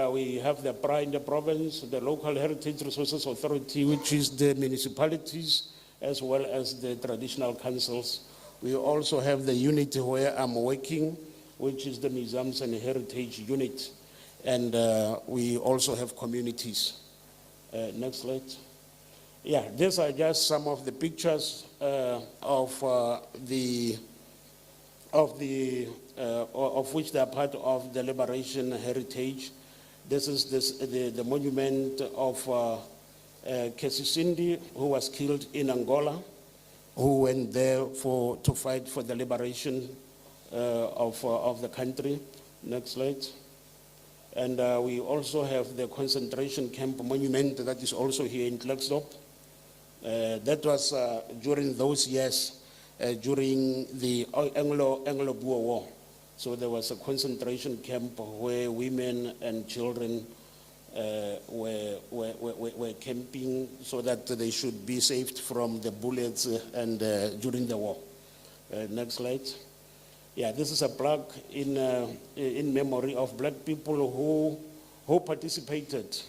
We have the PRA in the province, the Local Heritage Resources Authority, which is the municipalities, as well as the traditional councils. We also have the unit where I'm working, which is the Museums and Heritage Unit. And we also have communities. Next slide. Yeah, these are just some of the pictures of which they are part of the liberation heritage. This is the monument of Kesisindi, who was killed in Angola, who went there to fight for the liberation of the country. Next slide. And we also have the concentration camp monument that is also here in Klerksdorp. That was during those years, during the Anglo-Boer War. So there was a concentration camp where women and children were camping so that they should be saved from the bullets and during the war. Next slide. Yeah, this is a plaque in memory of black people who participated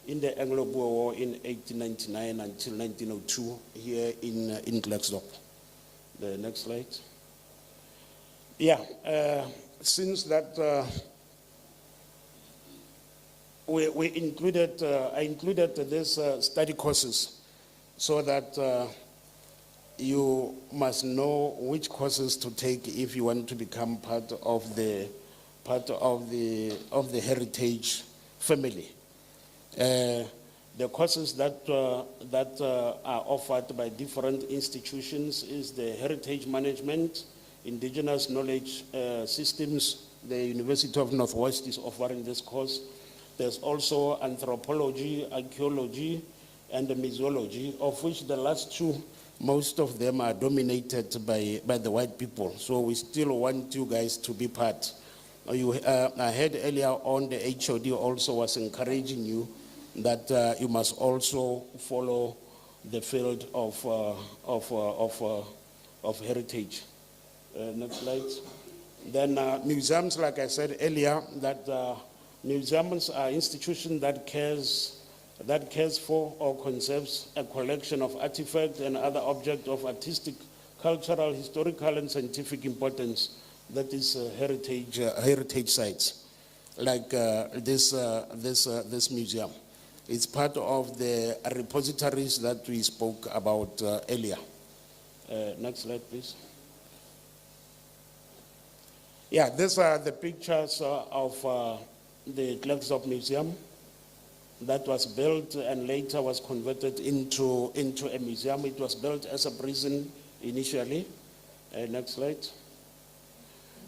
in the Anglo-Boer War in 1899 until 1902 here in Klerksdorp. The next slide. Yeah, since that I included these study courses so that you must know which courses to take if you want to become part of the heritage family. The courses that are offered by different institutions is the heritage management, indigenous knowledge systems. The University of Northwest is offering this course. There's also anthropology, archaeology, and museology, of which the last two, most of them are dominated by the white people. So we still want you guys to be part. I heard earlier on the HOD also was encouraging you that you must also follow the field of heritage. Next slide. Then museums, like I said earlier, that museums are institutions that cares for or conserves a collection of artifacts and other objects of artistic, cultural, historical, and scientific importance. That is heritage sites, like this museum. It's part of the repositories that we spoke about earlier. Next slide, please. Yeah, these are the pictures of the Klerksdorp Museum that was built and later was converted into a museum. It was built as a prison initially. Next slide.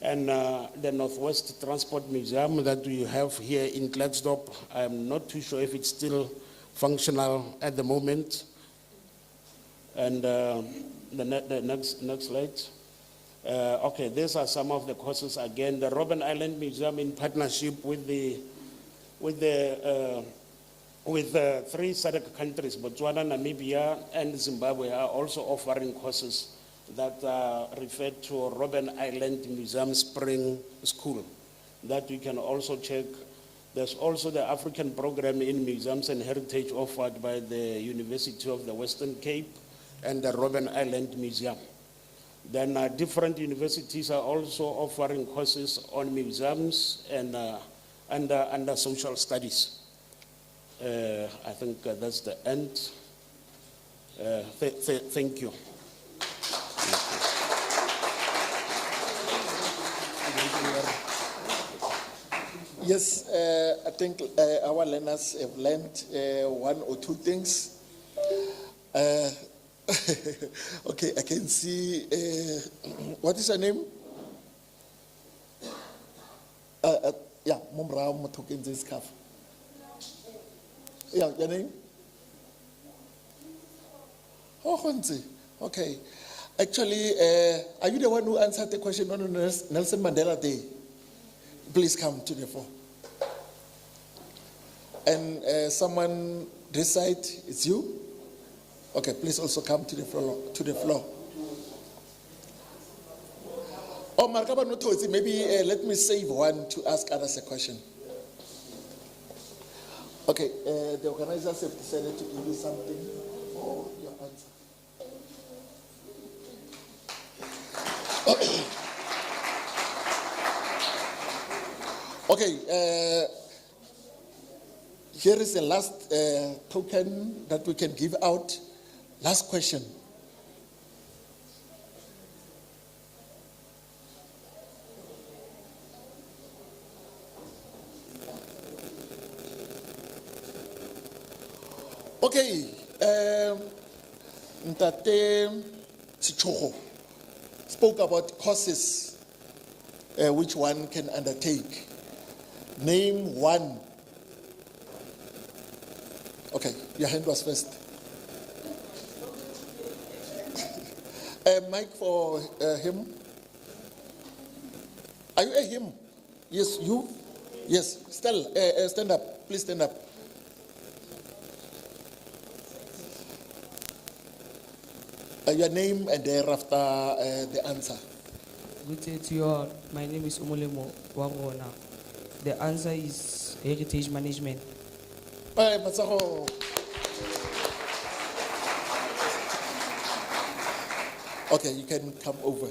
And the Northwest Transport Museum that we have here in Klerksdorp, I'm not too sure if it's still functional at the moment. And the next slide. Okay, these are some of the courses again. The Robben Island Museum in partnership with three SADC countries, Botswana, Namibia, and Zimbabwe, are also offering courses that are referred to Robben Island Museum Spring School that you can also check. There's also the African program in Museums and Heritage offered by the University of the Western Cape and the Robben Island Museum. Then different universities are also offering courses on museums and under social studies. I think that's the end. Thank you. Yes, I think our learners have learned one or two things. Okay, I can see, what is her name? Yeah, Mumra Motoken's scarf. Yeah, your name? Oh, Honzi. Okay. Actually, are you the one who answered the question on Nelson Mandela Day? Please come to the floor. And someone this side, it's you? Okay, please also come to the floor. Oh, Markaba Notozi, maybe let me save one to ask others a question. Okay, the organizers have decided to give you something for your answer. Okay, here is the last token that we can give out. Last question. Okay, Ntate Sichogo spoke about courses which one can undertake. Name one. Okay, your hand was first. Mic for him. Are you a him? Yes, you? Yes, stand up. Please stand up. Your name and thereafter the answer. Good day to you all. My name is Umulemo Wangona. The answer is heritage management. Matsaho. Okay, you can come over.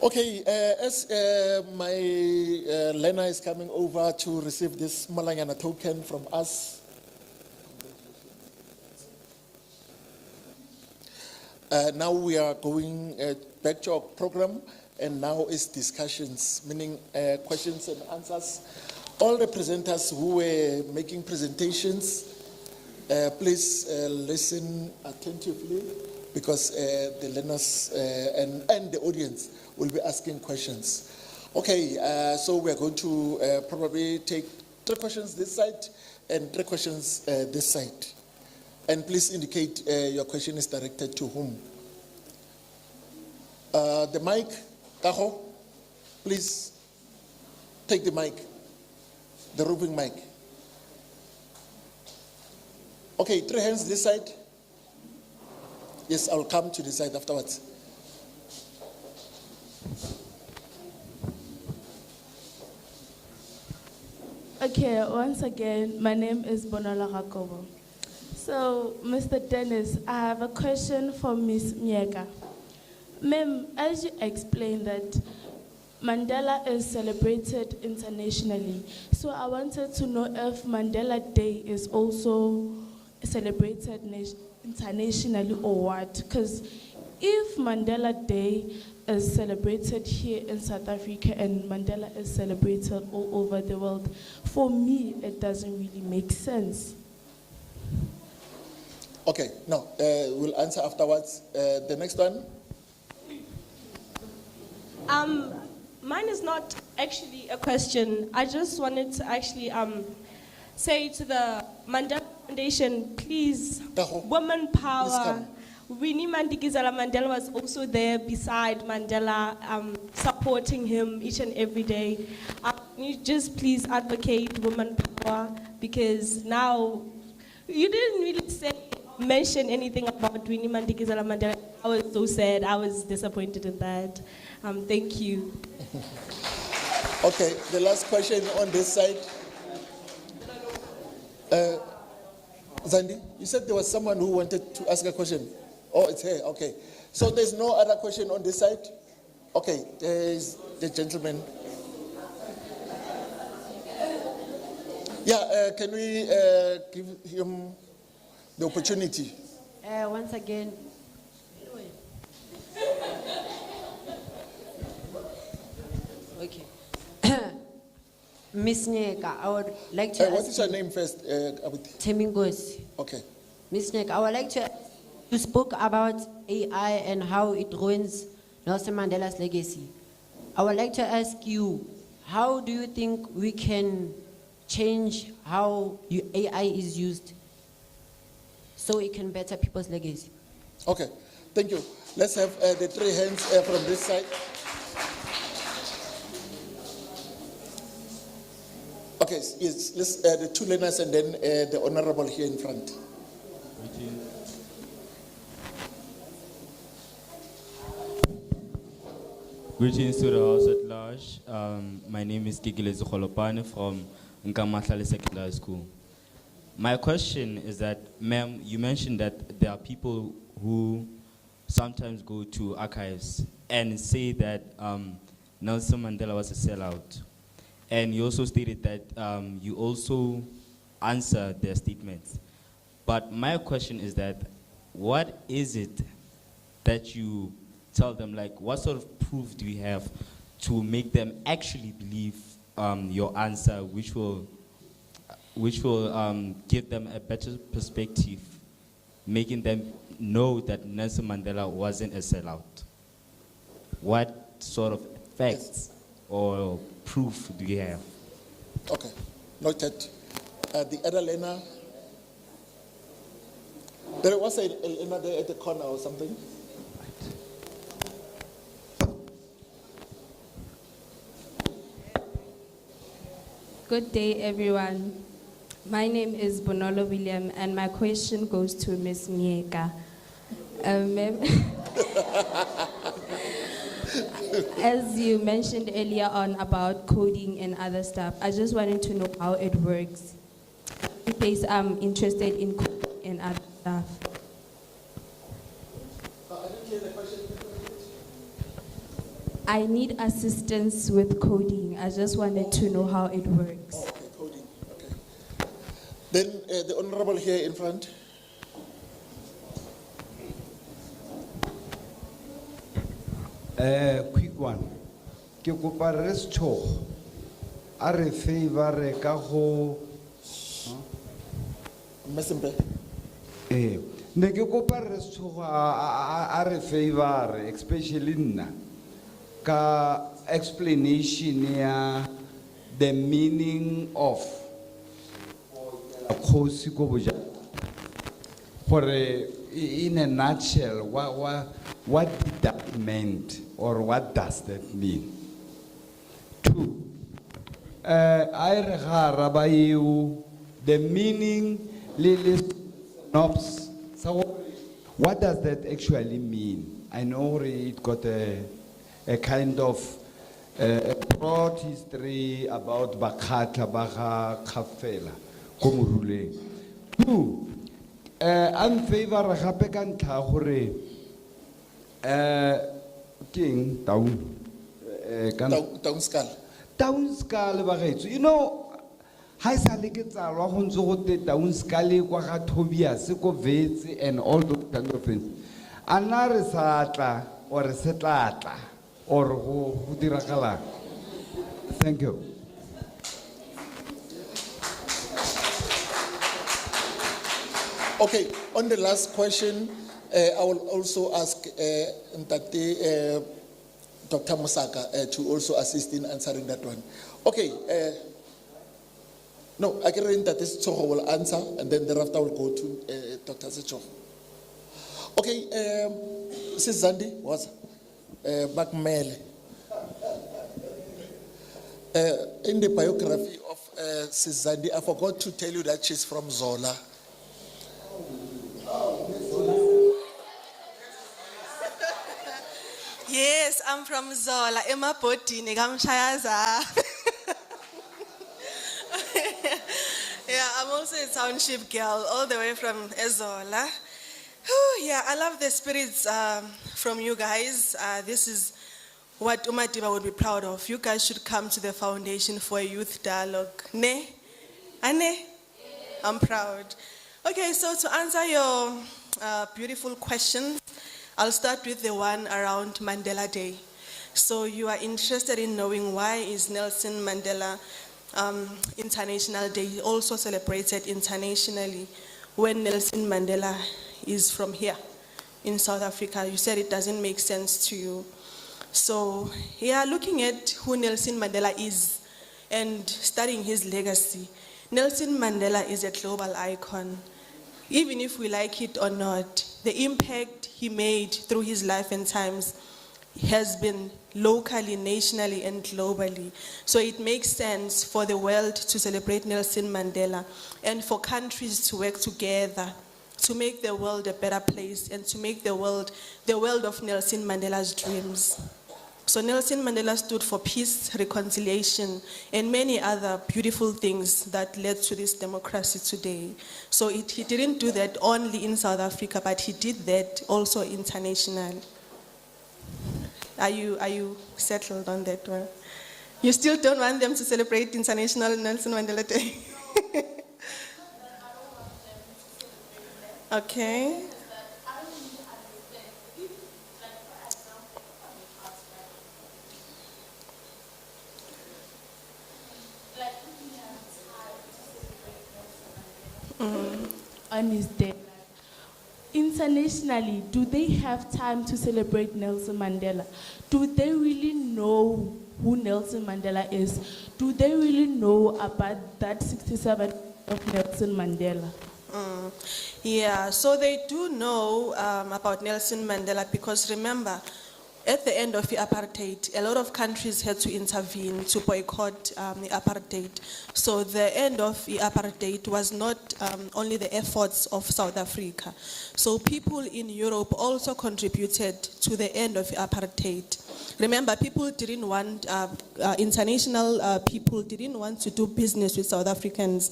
Okay, as my Lena is coming over to receive this Malangana token from us. Now we are going back to our program, and now is discussions, meaning questions and answers. All the presenters who were making presentations, please listen attentively, because the learners and the audience will be asking questions. Okay, so we are going to probably take 3 questions this side and 3 questions this side. And please indicate your question is directed to whom. The mic, Taho, please take the mic, the roving mic. Okay, 3 hands this side. Yes, I'll come to this side afterwards. Okay, once again, my name is Bonola Rakobo. So, Mr. Dennis, I have a question for Ms. Mieka. Ma'am, as you explained that Mandela is celebrated internationally, so I wanted to know if Mandela Day is also celebrated internationally or what? Because if Mandela Day is celebrated here in South Africa and Mandela is celebrated all over the world, for me, it doesn't really make sense. Okay, no, we'll answer afterwards. The next one. Mine is not actually a question. I just wanted to actually say to the Mandela Foundation, please, Tago, woman power. come. Winnie Mandikizela Mandela was also there beside Mandela, supporting him each and every day. You just please advocate woman power, because now you didn't really mention anything about Winnie Mandikizela Mandela. I was so sad. I was disappointed in that. Thank you. Okay, the last question on this side. Zandi, you said there was someone who wanted to ask a question. Oh, it's here, okay. So there's no other question on this side? Okay, there's the gentleman. Yeah, can we give him the opportunity? Once again, okay. Miss Nyeka, I would like to What ask is your you- name first, Abuti? Temingosi. Okay. Miss Nyeka, I would like to, you spoke about AI and how it ruins Nelson Mandela's legacy. I would like to ask you, how do you think we can change how AI is used so it can better people's legacy? Okay, thank you. Let's have the three hands from this side. Okay, yes, let's the two learners and then the honorable here in front. Greetings to the house at large. My name is Kigile Zukholopane from Nkamahlale Secondary School. My question is that, ma'am, you mentioned that there are people who sometimes go to archives and say that Nelson Mandela was a sellout. And you also stated that you also answer their statements. But my question is that, what is it that you tell them, like, what sort of proof do you have to make them actually believe your answer, which will give them a better perspective, making them know that Nelson Mandela wasn't a sellout? What sort of facts or proof do you have? Okay, noted. The other learner. There was a learner there at the corner or something. Good day, everyone. My name is Bonolo William, and my question goes to Ms. Nyeka. As you mentioned earlier on about coding and other stuff, I just wanted to know how it works, because I'm interested in coding and other stuff. I need assistance with coding. I just wanted to know how it works. Okay, coding. Okay. Then the honorable here in front. Quick one. Ke kopa re se tshogo. A re favor ka go Mesembe. ne ke kopa re se tshogo a re favor, especially nna ka explanation ya the meaning of kgosi ko boja, gore in a nutshell what did that meant, or what does that mean? Two, I re ga araba eo, the meaning what does that actually mean? I know it got a kind of a broad history about Bakhatla, Baga, Khafela, Komurule. Two, I'm favor gape ka ntlha gore king town Town skull. Town skull bagaetso, you know, ha e sale ke tsalwa go ntse go te town skull kwa ga Tobias ko Vetse and all those kind of things. Ana re sa tla or se tla tla or go diragala. Thank you. Okay, on the last question, I will also ask Ntate Dr. Mosaka to also assist in answering that one. Okay. No, I can read that this Choho will answer, and then thereafter we'll go to Dr. Sechoho. Okay, Sis Zandi was Bakmele. In the biography of Sis Zandi, I forgot to tell you that she's from Zola. Yes, I'm from Zola. Emma Potini, Gamshayaza. Yeah, I'm also a township girl, all the way from Ezola. Yeah, I love the spirits from you guys. This is what Umadiba would be proud of. You guys should come to the foundation for a youth dialogue. Ne? Ane? I'm proud. Okay, so to answer your beautiful questions, I'll start with the one around Mandela Day. So you are interested in knowing why is Nelson Mandela International Day also celebrated internationally when Nelson Mandela is from here in South Africa. You said it doesn't make sense to you. So yeah, looking at who Nelson Mandela is and studying his legacy, Nelson Mandela is a global icon. Even if we like it or not, the impact he made through his life and times has been locally, nationally, and globally. So it makes sense for the world to celebrate Nelson Mandela and for countries to work together to make the world a better place and to make the world of Nelson Mandela's dreams. So Nelson Mandela stood for peace, reconciliation, and many other beautiful things that led to this democracy today. So he didn't do that only in South Africa, but he did that also internationally. Are you settled on that one? You still don't want them to celebrate International Nelson Mandela Day? Okay. On his day. Internationally, do they have time to celebrate Nelson Mandela? Do they really know who Nelson Mandela is? Do they really know about that 67 of Nelson Mandela? Yeah, so they do know about Nelson Mandela because remember, at the end of the apartheid, a lot of countries had to intervene to boycott the apartheid. So the end of the apartheid was not only the efforts of South Africa. So people in Europe also contributed to the end of the apartheid. Remember, people didn't want, international people didn't want to do business with South Africans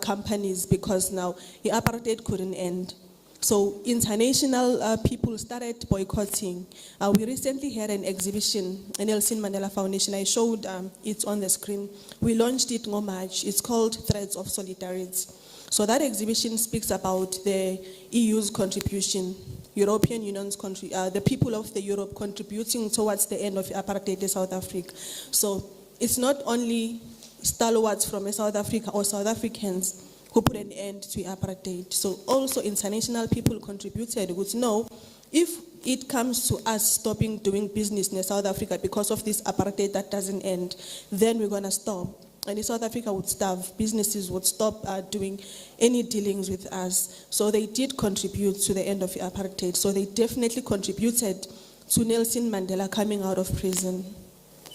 companies because now the apartheid couldn't end. So international people started boycotting. We recently had an exhibition, a Nelson Mandela Foundation. I showed it on the screen. We launched it in March. It's called Threads of Solidarity. So that exhibition speaks about the EU's contribution, European Union's the people of the Europe contributing towards the end of apartheid in South Africa. So it's not only stalwarts from South Africa or South Africans who put an end to apartheid. So also international people contributed with no, if it comes to us stopping doing business in South Africa because of this apartheid that doesn't end, then we're gonna stop. And in South Africa would starve, businesses would stop doing any dealings with us. So they did contribute to the end of the apartheid. So they definitely contributed to Nelson Mandela coming out of prison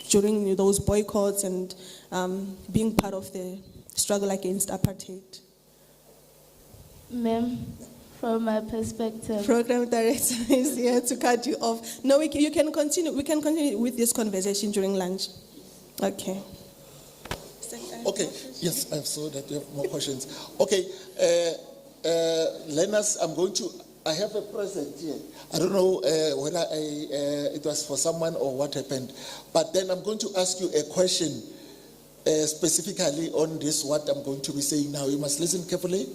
during those boycotts and being part of the struggle against apartheid. Ma'am, from my perspective. Program director is here to cut you off. No, you can continue. We can continue with this conversation during lunch. Okay. Okay, yes, I saw that you have more questions. Okay, Lenas, I have a present here. I don't know whether it was for someone or what happened, but then I'm going to ask you a question specifically on this, what I'm going to be saying now. You must listen carefully.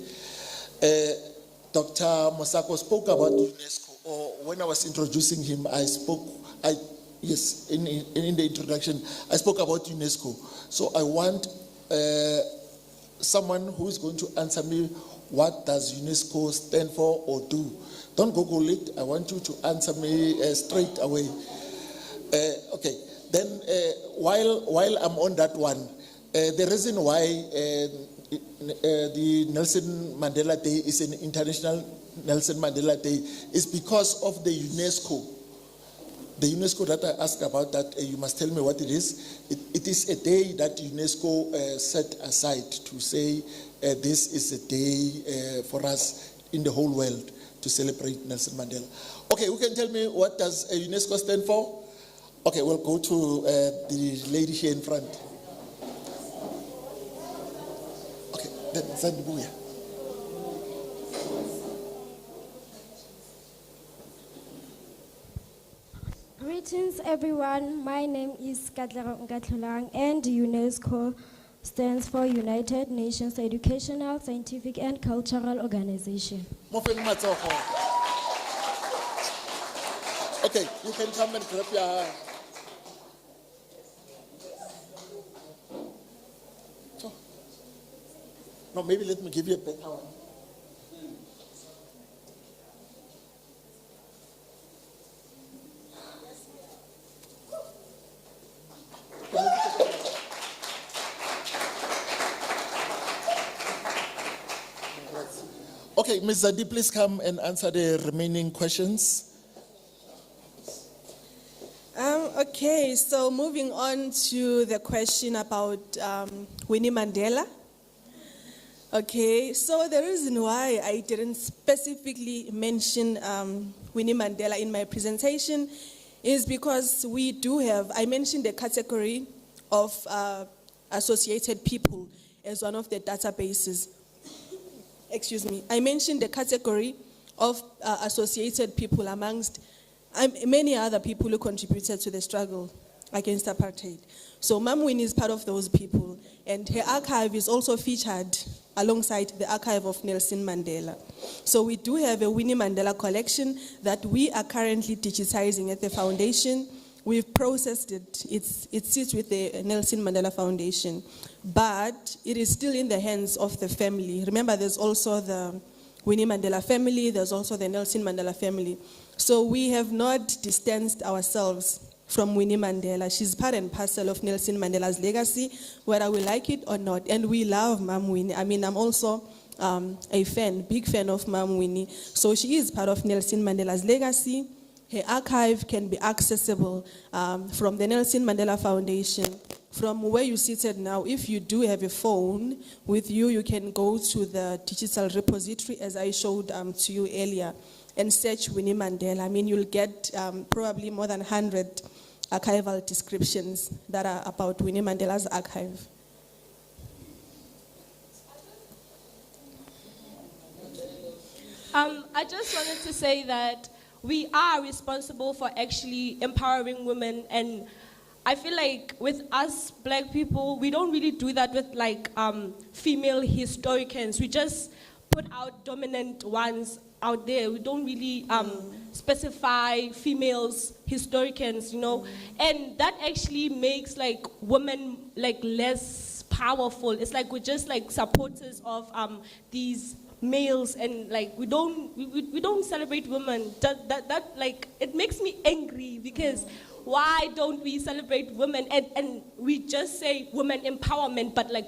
Dr. Mosako spoke about UNESCO, or when I was introducing him, yes, in the introduction, I spoke about UNESCO. So I want someone who is going to answer me, what does UNESCO stand for or do? Don't Google it. I want you to answer me straight away. Okay, then while I'm on that one, the reason why the Nelson Mandela Day is an International Nelson Mandela Day is because of the UNESCO. The UNESCO that I asked about, that you must tell me what it is. It is a day that UNESCO set aside to say this is a day for us in the whole world to celebrate Nelson Mandela. Okay, who can tell me what does UNESCO stand for? Okay, we'll go to the lady here in front. Okay, then Zandibuya. Greetings, everyone. My name is Katlego Nkatlulang, and UNESCO stands for United Nations Educational, Scientific, and Cultural Organization. Okay, you can come and clap your hand. No, maybe let me give you a better one. Okay, Ms. Zandi, please come and answer the remaining questions. Okay, so moving on to the question about Winnie Mandela. Okay, so the reason why I didn't specifically mention Winnie Mandela in my presentation is because I mentioned the category of associated people as one of the databases. Excuse me, I mentioned the category of associated people amongst many other people who contributed to the struggle against apartheid. So Mam Winnie is part of those people, and her archive is also featured alongside the archive of Nelson Mandela. So we do have a Winnie Mandela collection that we are currently digitizing at the foundation. We've processed it. It sits with the Nelson Mandela Foundation, but it is still in the hands of the family. Remember, there's also the Winnie Mandela family, there's also the Nelson Mandela family. So we have not distanced ourselves from Winnie Mandela. She's part and parcel of Nelson Mandela's legacy, whether we like it or not. And we love Mam Winnie. I mean, I'm also a big fan of Mam Winnie. So she is part of Nelson Mandela's legacy. Her archive can be accessible from the Nelson Mandela Foundation. From where you're seated now, if you do have a phone with you, you can go to the digital repository, as I showed to you earlier, and search Winnie Mandela. I mean, you'll get probably more than 100 archival descriptions that are about Winnie Mandela's archive. I just wanted to say that we are responsible for actually empowering women, and I feel like with us black people, we don't really do that with like female historians. We just put out dominant ones out there. We don't really specify females historians, you know, and that actually makes like women like less powerful. It's like we're just like supporters of these males, and like we don't celebrate women. That like it makes me angry, because why don't we celebrate women and we just say women empowerment, but like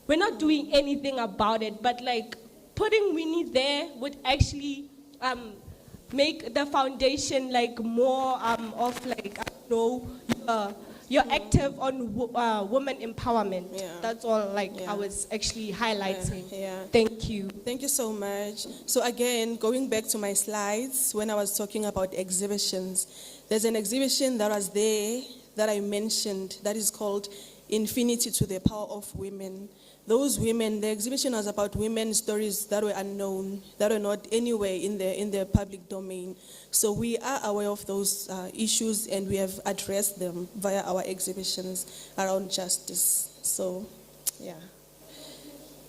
we're not doing anything about it. But like putting Winnie there would actually make the foundation like more of like, I don't know, you're active on women empowerment. Yeah. That's all like I was actually highlighting. Yeah. Thank you. Thank you so much. So again, going back to my slides, when I was talking about exhibitions, there's an exhibition that was there that I mentioned that is called Infinity to the Power of Women. Those women, the exhibition was about women's stories that were unknown, that were not anywhere in the public domain. So we are aware of those issues, and we have addressed them via our exhibitions around justice. So, yeah.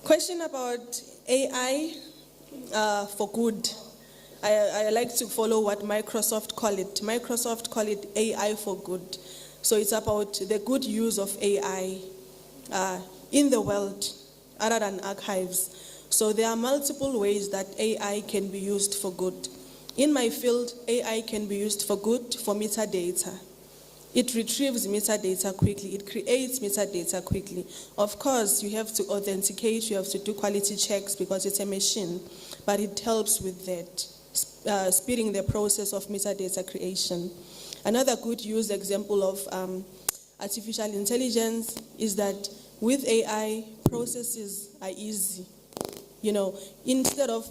Question about AI for good. I like to follow what Microsoft call it. Microsoft call it AI for good. So it's about the good use of AI in the world, other than archives. So there are multiple ways that AI can be used for good. In my field, AI can be used for good for metadata. It retrieves metadata quickly. It creates metadata quickly. Of course, you have to authenticate, you have to do quality checks because it's a machine, but it helps with that, speeding the process of metadata creation. Another good use example of artificial intelligence is that with AI, processes are easy. You know, instead of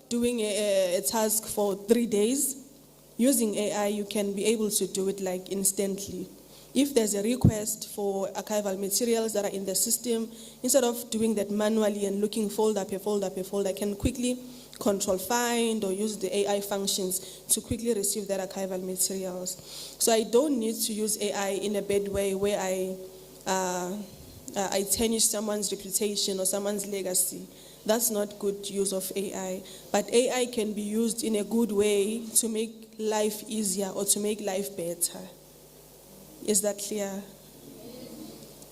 doing a task for 3 days, using AI, you can be able to do it like instantly. If there's a request for archival materials that are in the system, instead of doing that manually and looking folder per folder per folder, I can quickly control find or use the AI functions to quickly receive that archival materials. So I don't need to use AI in a bad way where I tarnish someone's reputation or someone's legacy. That's not good use of AI. But AI can be used in a good way to make life easier or to make life better. Is that clear?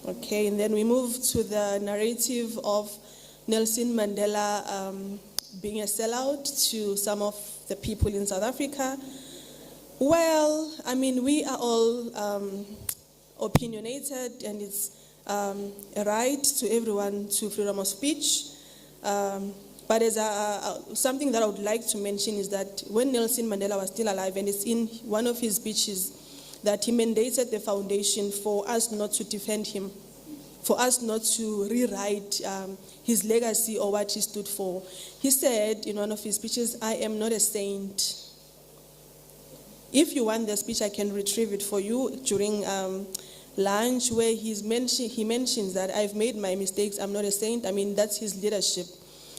Okay, and then we move to the narrative of Nelson Mandela being a sellout to some of the people in South Africa. Well, I mean, we are all opinionated, and it's a right to everyone to freedom of speech. But as something that I would like to mention is that when Nelson Mandela was still alive, and it's in one of his speeches that he mandated the foundation for us not to defend him, for us not to rewrite his legacy or what he stood for. He said in one of his speeches, "I am not a saint." If you want the speech, I can retrieve it for you during lunch, where he mentions that I've made my mistakes, I'm not a saint. I mean, that's his leadership.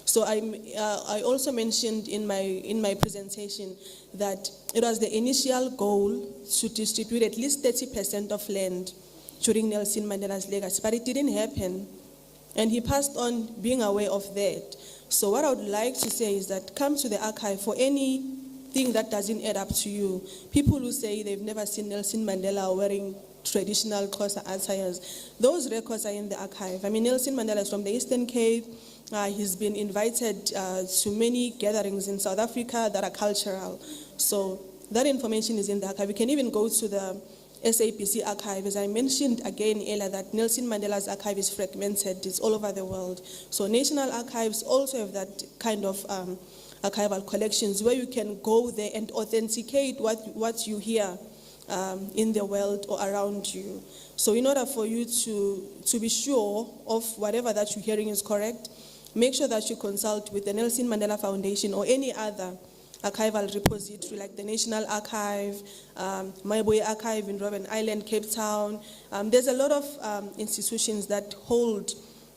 So I also mentioned in my presentation that it was the initial goal to distribute at least 30% of land during Nelson Mandela's legacy, but it didn't happen. And he passed on being aware of that. So what I would like to say is that come to the archive for anything that doesn't add up to you. People who say they've never seen Nelson Mandela wearing traditional Xhosa attires, those records are in the archive. I mean, Nelson Mandela is from the Eastern Cape. He's been invited to many gatherings in South Africa that are cultural. So that information is in the archive. You can even go to the SAPC archive. As I mentioned again earlier, that Nelson Mandela's archive is fragmented. It's all over the world. So national archives also have that kind of archival collections where you can go there and authenticate what you hear in the world or around you. So in order for you to be sure of whatever that you're hearing is correct, make sure that you consult with the Nelson Mandela Foundation or any other archival repository like the National Archive, Maiboy Archive in Robben Island, Cape Town. There's a lot of institutions that hold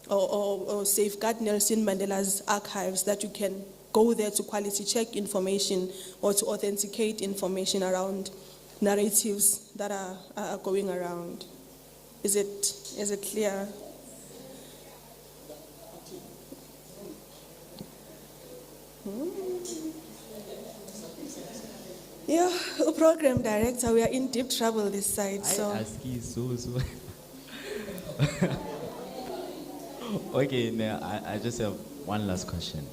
or safeguard Nelson Mandela's archives that you can go there to quality check information or to authenticate information around narratives that are going around. Is it clear? Yeah, program director, we are in deep trouble this side. So. I ask you so. Okay, now I just have one last question,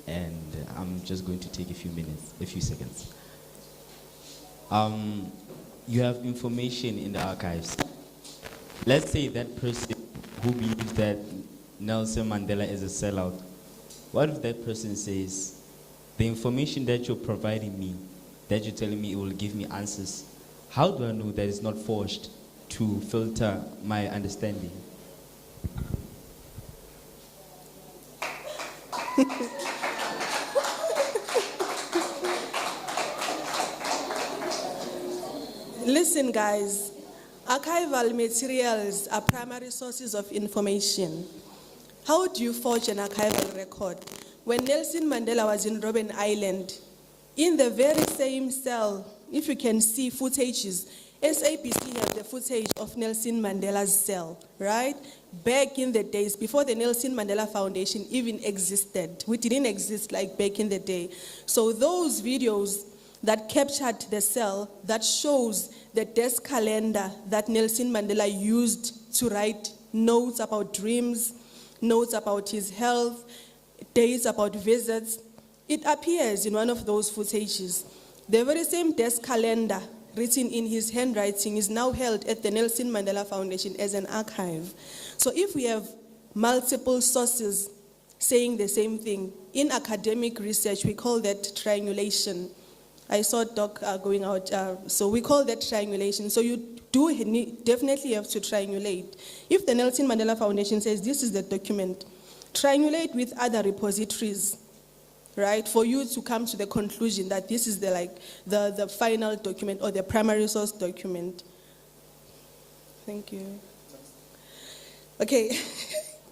and I'm just going to take a few seconds. You have information in the archives. Let's say that person who believes that Nelson Mandela is a sellout. What if that person says, the information that you're providing me, that you're telling me it will give me answers, how do I know that it's not forged to filter my understanding? Listen, guys, archival materials are primary sources of information. How do you forge an archival record? When Nelson Mandela was in Robben Island, in the very same cell, if you can see footages, SAPC had the footage of Nelson Mandela's cell, right? Back in the days, before the Nelson Mandela Foundation even existed. We didn't exist like back in the day. So those videos that captured the cell, that shows the desk calendar that Nelson Mandela used to write notes about dreams, notes about his health, dates about visits. It appears in one of those footages. The very same desk calendar written in his handwriting is now held at the Nelson Mandela Foundation as an archive. So if we have multiple sources saying the same thing, in academic research, we call that triangulation. I saw Doc going out, so we call that triangulation. So you definitely have to triangulate. If the Nelson Mandela Foundation says this is the document, triangulate with other repositories, right, for you to come to the conclusion that this is the final document or the primary source document. Thank you. Okay,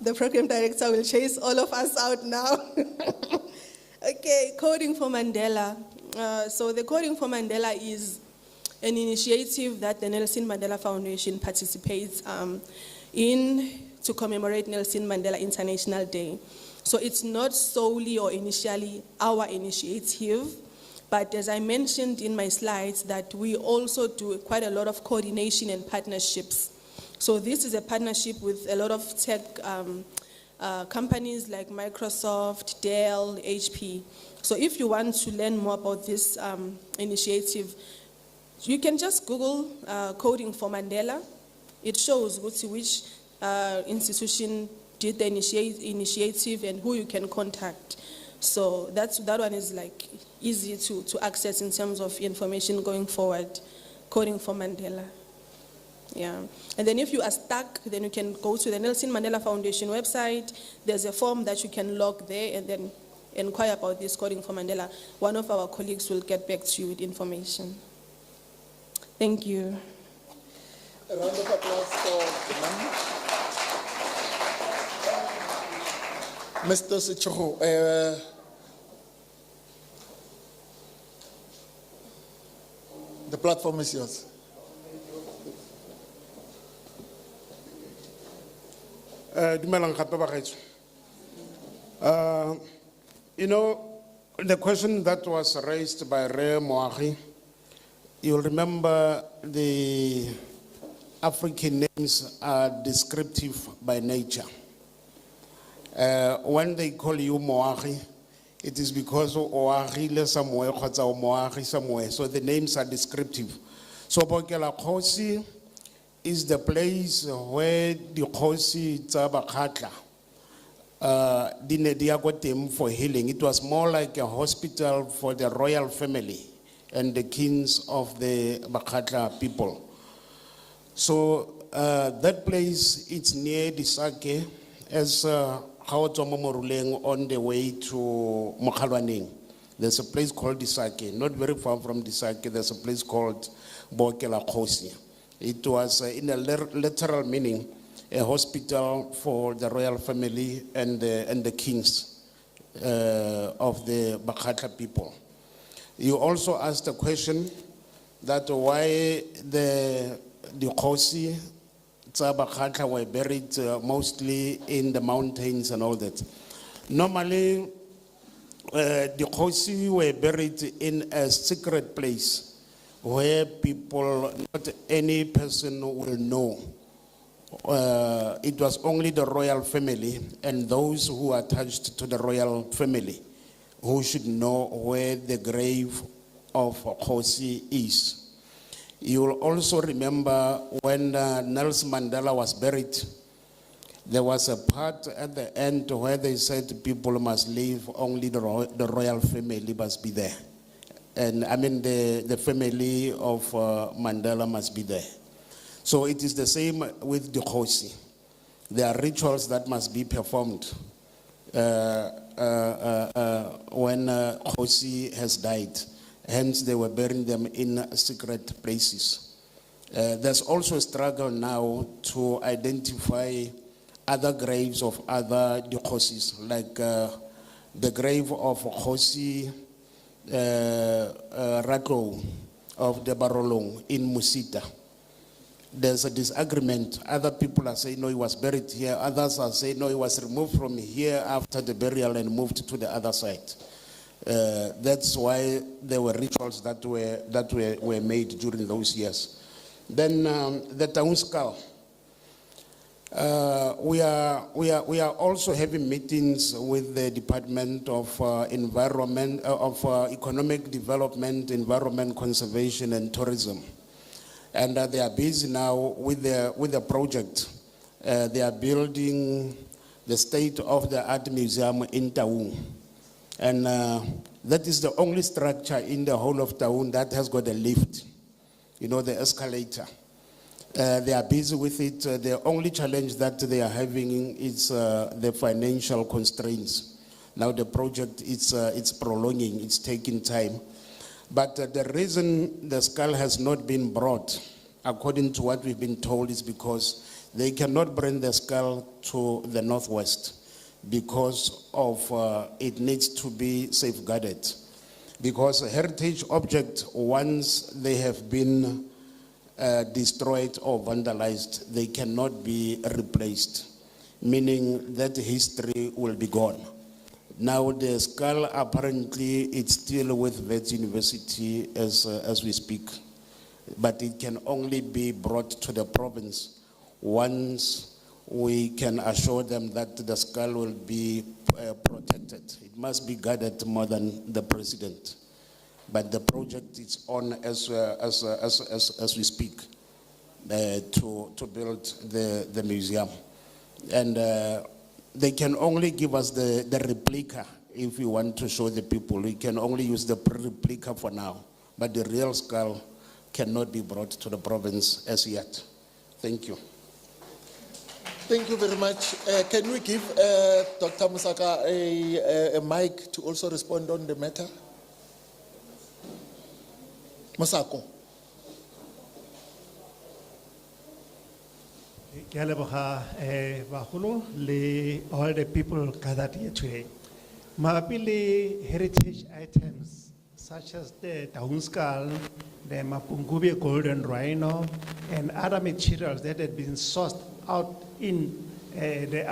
the program director will chase all of us out now. Okay, Coding for Mandela. So the Coding for Mandela is an initiative that the Nelson Mandela Foundation participates in to commemorate Nelson Mandela International Day. So it's not solely or initially our initiative, but as I mentioned in my slides, that we also do quite a lot of coordination and partnerships. So this is a partnership with a lot of tech companies like Microsoft, Dell, HP. So if you want to learn more about this initiative, you can just Google Coding for Mandela. It shows which institution did the initiative and who you can contact. So that one is like easy to access in terms of information going forward. Coding for Mandela. Yeah. And then if you are stuck, then you can go to the Nelson Mandela Foundation website. There's a form that you can log there and then inquire about this Coding for Mandela. One of our colleagues will get back to you with information. Thank you. A round of applause for Mr. Sichogo. The platform is yours. Dumelang gape bagaetsho. You know, the question that was raised by Re Moagi, you'll remember the African names are descriptive by nature. When they call you Moagi, it is because Oagi somewhere, Moagi somewhere. So the names are descriptive. So Bokela Khosi is the place where the Khosi Tsabakhatla for healing. It was more like a hospital for the royal family and the kings of the Bakhatla people. So that place, it's near Disake, as on the way to Mokhalwaneng. There's a place called Disake, not very far from Disake, there's a place called Bokela Khosi. It was, in a literal meaning, a hospital for the royal family and the kings of the Bakhatla people. You also asked a question that why the Khosi Bakhatla were buried mostly in the mountains and all that. Normally, the Khosi were buried in a secret place where people, not any person will know. It was only the royal family and those who are attached to the royal family who should know where the grave of Khosi is. You will also remember when Nelson Mandela was buried, there was a part at the end where they said people must leave, only the royal family must be there. And I mean the family of Mandela must be there. So it is the same with the Khosi. There are rituals that must be performed when Khosi has died. Hence, they were burying them in secret places. There's also a struggle now to identify other graves of other Khosis, like the grave of Khosi Ratlo of the Barolong in Musita. There's a disagreement. Other people are saying, no, he was buried here. Others are saying, no, he was removed from here after the burial and moved to the other side. That's why there were rituals that were made during those years. Then the town skull. We are also having meetings with the Department of Economic Development, Environment Conservation and Tourism. And they are busy now with the project. They are building the state-of-the-art museum in Taung. And that is the only structure in the whole of Taung that has got a lift, you know, the escalator. They are busy with it. The only challenge that they are having is the financial constraints. Now the project it's prolonging, it's taking time. But the reason the skull has not been brought, according to what we've been told, is because they cannot bring the skull to the northwest because of it needs to be safeguarded. Because a heritage object, once they have been destroyed or vandalized, they cannot be replaced, meaning that history will be gone. Now the skull apparently it's still with Wits University as we speak, but it can only be brought to the province once we can assure them that the skull will be protected. It must be guarded more than the president. But the project is on as we speak to build the museum. And they can only give us the replica if we want to show the people. We can only use the replica for now. But the real skull cannot be brought to the province as yet. Thank you. Thank you very much. Can we give Dr. Musaka a mic to also respond on the matter? Musako. Ke a leboga bagolo le all the people gathered here today. Mabapi le heritage items such as the Taung skull, the Mapungubwe golden rhino, and other materials that had been sourced out in the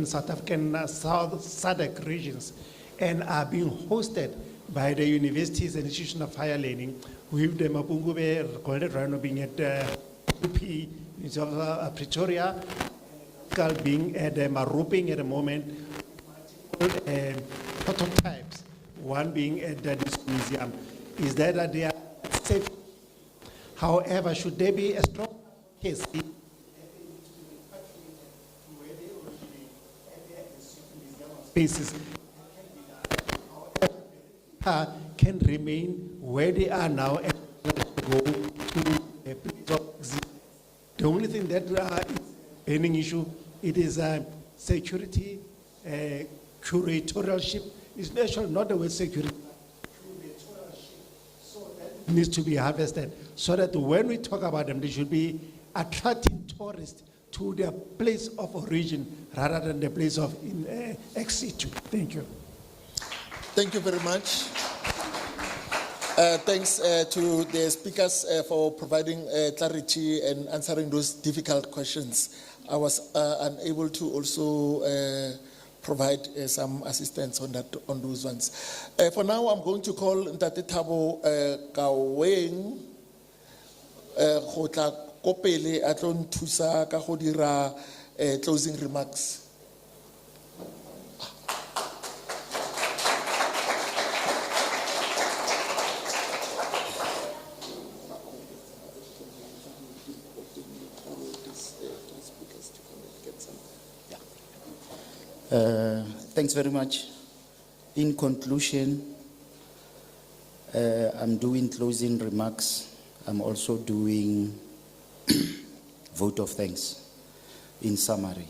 South African South SADC regions and are being hosted by the universities and institutions of higher learning, with the Mapungubwe golden rhino being at UP, Pretoria, skull being at Maruping at the moment, prototypes, one being at this museum, is that they are safe. However, should there be a strong case, spaces can remain where they are now and go to a place of exit. The only thing that is pending issue, it is security, curatorialship. It's actually not the word security. Needs to be harvested so that when we talk about them, they should be attracting tourists to their place of origin rather than the place of exit. Thank you. Thank you very much. Thanks to the speakers for providing clarity and answering those difficult questions. I was unable to also provide some assistance on those ones. For now, I'm going to call Ntate Thabo Kaweng go tla ko pele a tlo nthusa ka go dira closing remarks. Thanks very much. In conclusion, I'm doing closing remarks. I'm also doing vote of thanks in summary.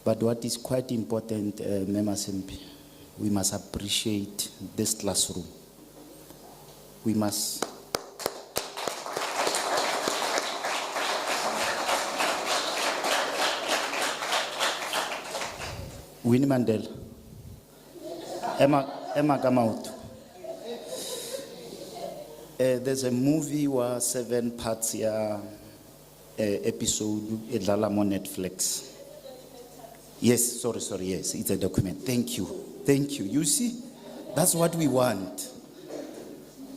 But what is quite important, Mema Sempi, we must appreciate this classroom. We must Winnie Mandela, Emma Gamautu. There's a movie where 7 parts episode edlala on Netflix. Yes, sorry, yes, it's a document. Thank you. You see, that's what we want.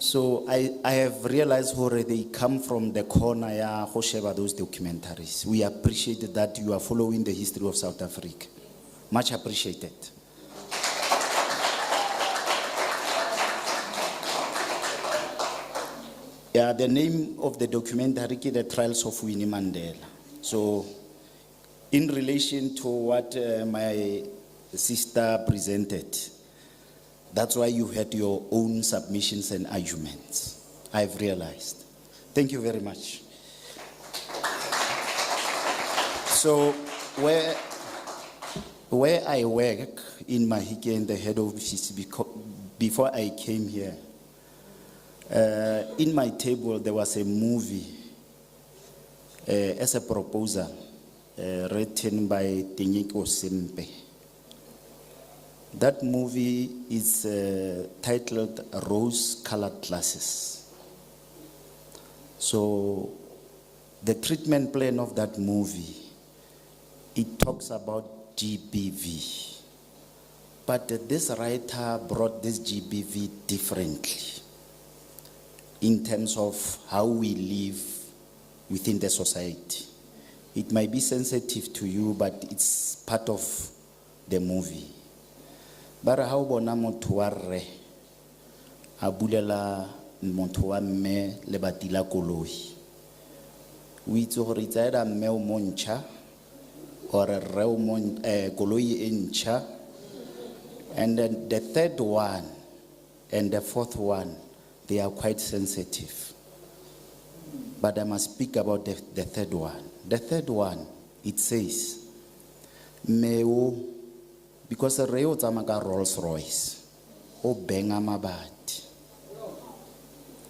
So I have realized how they come from the corner ya go sheba those documentaries. We appreciate that you are following the history of South Africa. Much appreciated. Yeah, the name of the documentary is The Trials of Winnie Mandela. So, in relation to what my sister presented, that's why you had your own submissions and arguments. I've realized. Thank you very much. So, where I work in Mahike in the head office, before I came here, in my table there was a movie as a proposal written by Tinyiko Sempe. That movie is titled Rose-Colored Glasses. So the treatment plan of that movie, it talks about GBV. But this writer brought this GBV differently in terms of how we live within the society. It might be sensitive to you, but it's part of the movie. Bara how bona motho wa rre a bulela motho wa mme le batila koloi. O itse gore e tsaya mme o montšha or rre o koloi e ntšha. And then the third one and the fourth one, they are quite sensitive. But I must speak about the third one. The third one, it says, Meo, because the Reo Tamaka Rolls Royce, o benga mabati.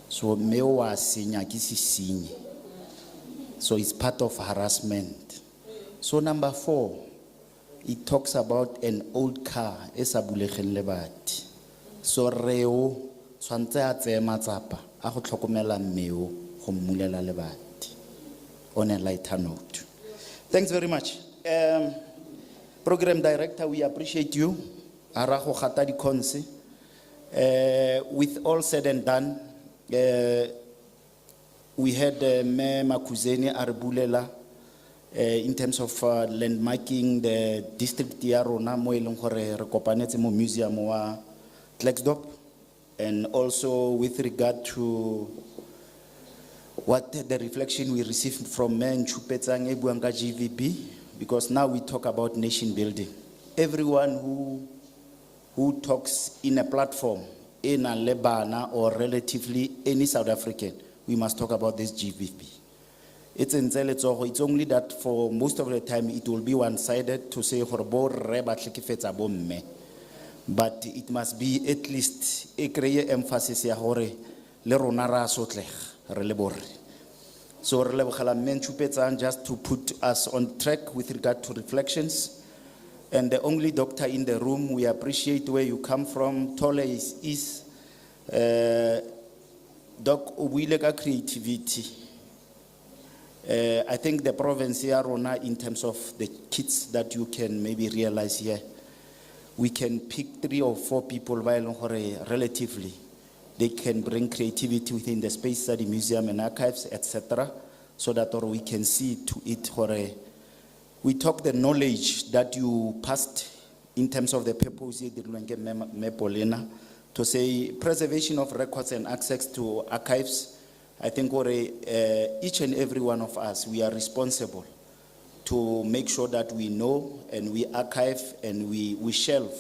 So Meo was sinya kisi sinye. So it's part of harassment. So number 4, it talks about an old car, esabulegen lebati. So Reo, swantse a tseye matsapa a go tlhokomela mmeo go mmulela lebati. On a lighter note. Thanks very much. Program director, we appreciate you. Arago khata di konse. With all said and done, we had Me Makuzeni Arbulela in terms of landmarking the district ya rona mo eleng gore re kopanetse mo museum wa Klerksdorp, and also with regard to what the reflection we received from Men Chupetsang Ebuanga GVB, because now we talk about nation building. Everyone who talks in a platform, in a Lebana or relatively any South African, we must talk about this GVB. It's only that for most of the time it will be one-sided to say but it must be at least a create emphasis ya hore le rona ra sotleng re le borre. So re lebogela Men Chupetsang just to put us on track with regard to reflections. And the only doctor in the room, we appreciate where you come from. Tole is Doc Ubuilega creativity. I think the province here, Rona, in terms of the kids that you can maybe realize here, we can pick 3 or 4 people relatively. They can bring creativity within the Space Study Museum and Archives, etc., so that we can see to it. We talk the knowledge that you passed in terms of the purpose to say preservation of records and access to archives. I think each and every one of us, we are responsible to make sure that we know and we archive and we shelve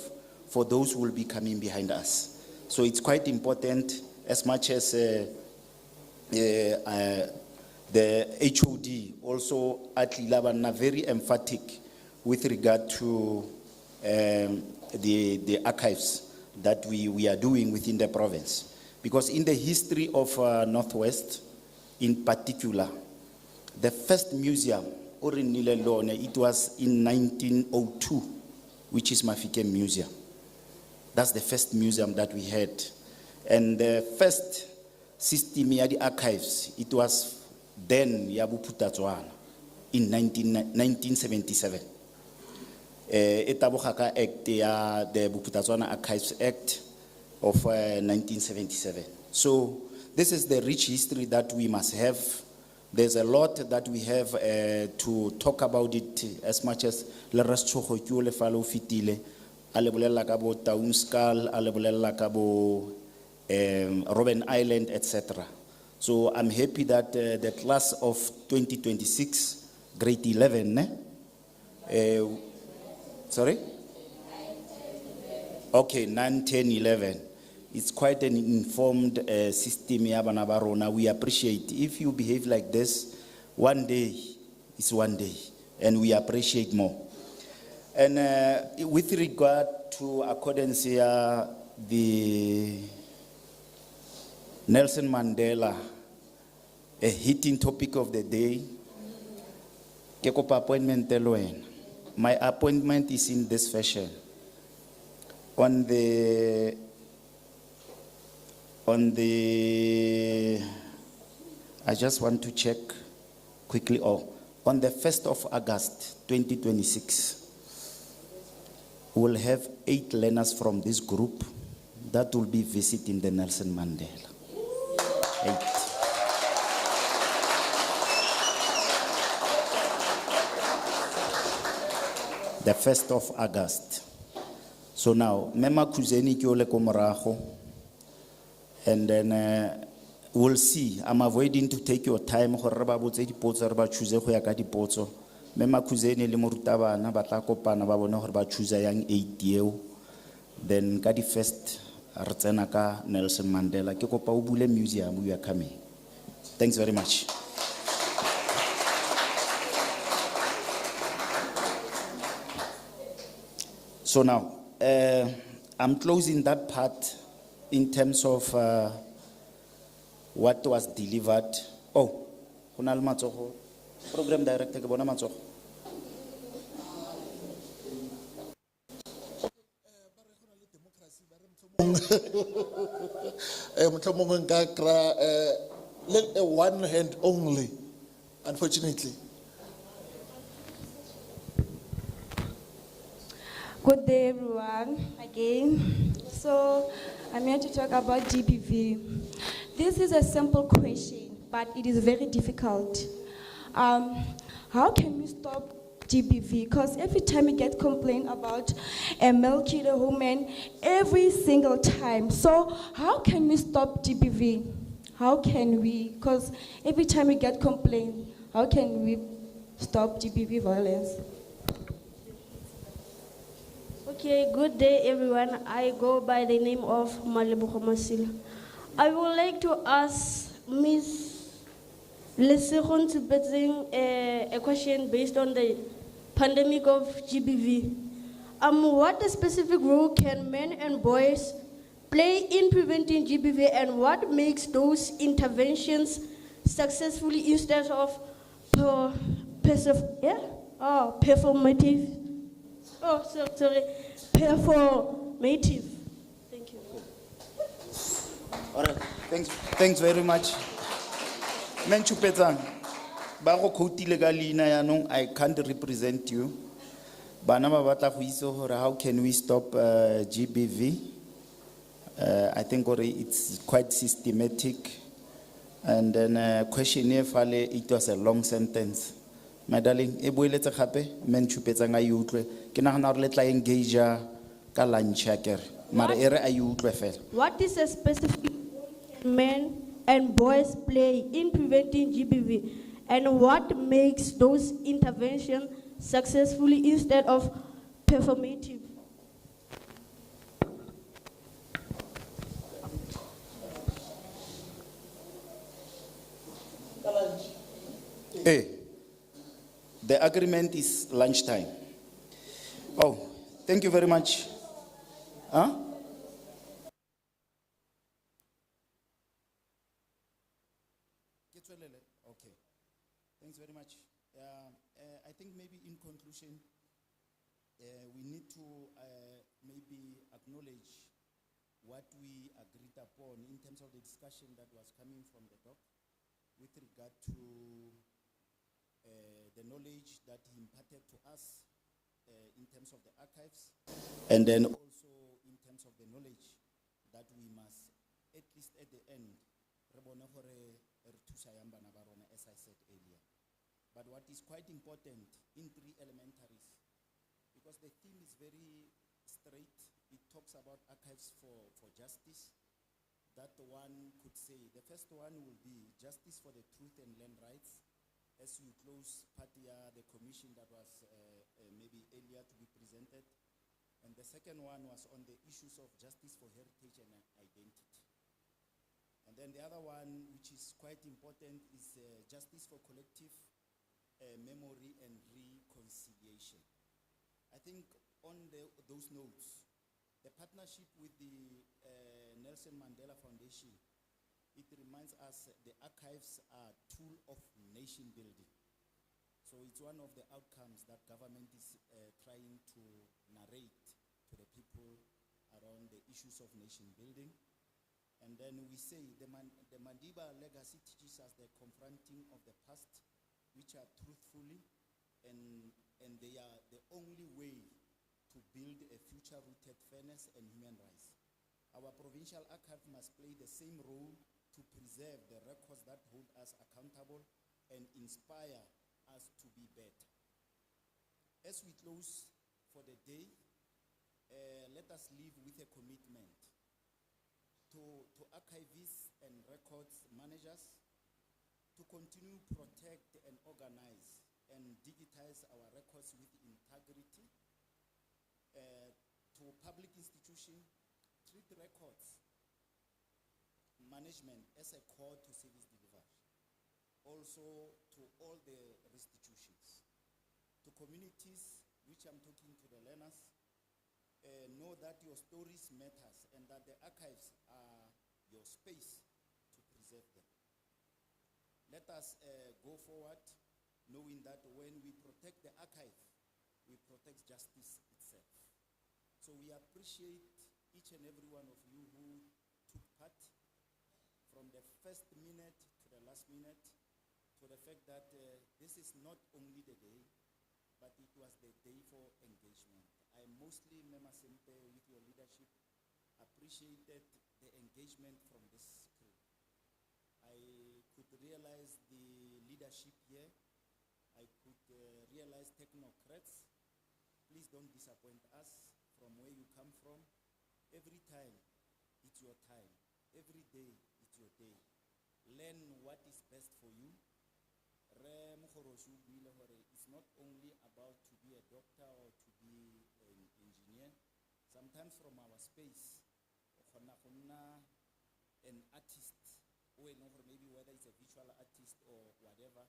for those who will be coming behind us. So it's quite important, as much as the HOD also at Lilabana very emphatic with regard to the archives that we are doing within the province. Because in the history of Northwest, in particular, the first museum, it was in 1902, which is Mafike Museum. That's the first museum that we had. And the first system of the archives, it was then Yabu Putatswana in 1977. Etabohaka Act, the Buputatswana Archives Act of 1977. So this is the rich history that we must have. There's a lot that we have to talk about it as much as le restjogo ke o le fa le o fetile a le bolela ka bo Taunskal, a le bolela ka bo Robben Island, etc. So I'm happy that the class of 2026, grade 11, sorry? Okay, 9, 10, 11. It's quite an informed system. Ya bana ba rona. We appreciate. If you behave like this, one day is one day, and we appreciate more. And with regard to accordance here, the Nelson Mandela, a hitting topic of the day, ke kopa appointment telo wena. My appointment is in this fashion. On the, I just want to check quickly. Oh, on the 1st of August, 2026, we'll have 8 learners from this group that will be visiting the Nelson Mandela. 8. The 1st of August. So now, Mema Kuzeni Kyole Komoraho, and then we'll see. I'm avoiding to take your time. Horaba botse di potso re ba choose go ya ka dipotso. Mema Kuzeni le morutabana ba tla kopana ba bona gore ba choose yang 8 eo. Then ka di first re tsena ka Nelson Mandela. Ke kopa o bule museum, we are coming. Thanks very much. So now, I'm closing that part in terms of what was delivered. Oh, Kunal Matsoho, program director, ke bona matsogo. Mohlomong nka kra one hand only, unfortunately. Good day, everyone, again. So, I'm here to talk about GBV. This is a simple question, but it is very difficult. How can we stop GBV? Because every time we get complaint about a male cheater woman, every single time. So, how can we stop GBV? How can we? Because every time we get complaint, how can we stop GBV violence? Okay, good day everyone. I go by the name of Malibuko Masil. I would like to ask Ms. Lessegon Tsipetseng a question based on the pandemic of GBV. What specific role can men and boys play in preventing GBV, and what makes those interventions successfully instead of performative? Oh, sorry. Performative. Thank you. All right, thanks very much. Menchupetang, bago kouti legali na yanong I can't represent you. Bana ba batla go itse gore how can we stop GBV? I think it's quite systematic. And then questionnaire fale, it was a long sentence. My darling, e boeletse gape Menchupetsang a utlwe. Ke nagana gore le tla engage ka lunch akere. Mara ere a utlwe fela. What is a specific role can men and boys play in preventing GBV, and what makes those interventions successfully instead of performative? Hey, the agreement is lunchtime. Oh, thank you very much. Huh? Okay. Thanks very much. I think maybe in conclusion, we need to maybe acknowledge what we agreed upon in terms of the discussion that was coming from the doc with regard to the knowledge that he imparted to us in terms of the archives, and then also in terms of the knowledge that we must at least at the end, re bone gore re thusa yang bana ba rona, as I said earlier. But what is quite important in 3 elementaries, because the theme is very straight, it talks about archives for justice. That one could say, the first one will be justice for the truth and land rights. As you close Patia, the commission that was maybe earlier to be presented. And the second one was on the issues of justice for heritage and identity. And then the other one, which is quite important, is justice for collective memory and reconciliation. I think on those notes, the partnership with the Nelson Mandela Foundation, it reminds us the archives are a tool of nation building. So it's one of the outcomes that government is trying to narrate to the people around the issues of nation building. And then we say the Madiba legacy teaches us the confronting of the past, which are truthfully, and they are the only way to build a future-rooted fairness and human rights. Our provincial archive must play the same role to preserve the records that hold us accountable and inspire us to be better. As we close for the day, let us leave with a commitment to archivists and records managers to continue protect and organize and digitize our records with integrity. To public institutions, treat records management as a core to service delivery. Also to all the institutions. To communities, which I'm talking to the learners, know that your stories matters and that the archives are your space to preserve them. Let us go forward knowing that when we protect the archive, we protect justice itself. So we appreciate each and every one of you who took part from the first minute to the last minute, to the fact that this is not only the day, but it was the day for engagement. I mostly, Mema Sempe, with your leadership, appreciated the engagement from this crew. I could realize the leadership here. I could realize technocrats. Please don't disappoint us from where you come from. Every time, it's your time. Every day, it's your day. Learn what is best for you. It's not only about to be a doctor or to be an engineer. Sometimes from our space, an artist, or maybe whether it's a visual artist or whatever,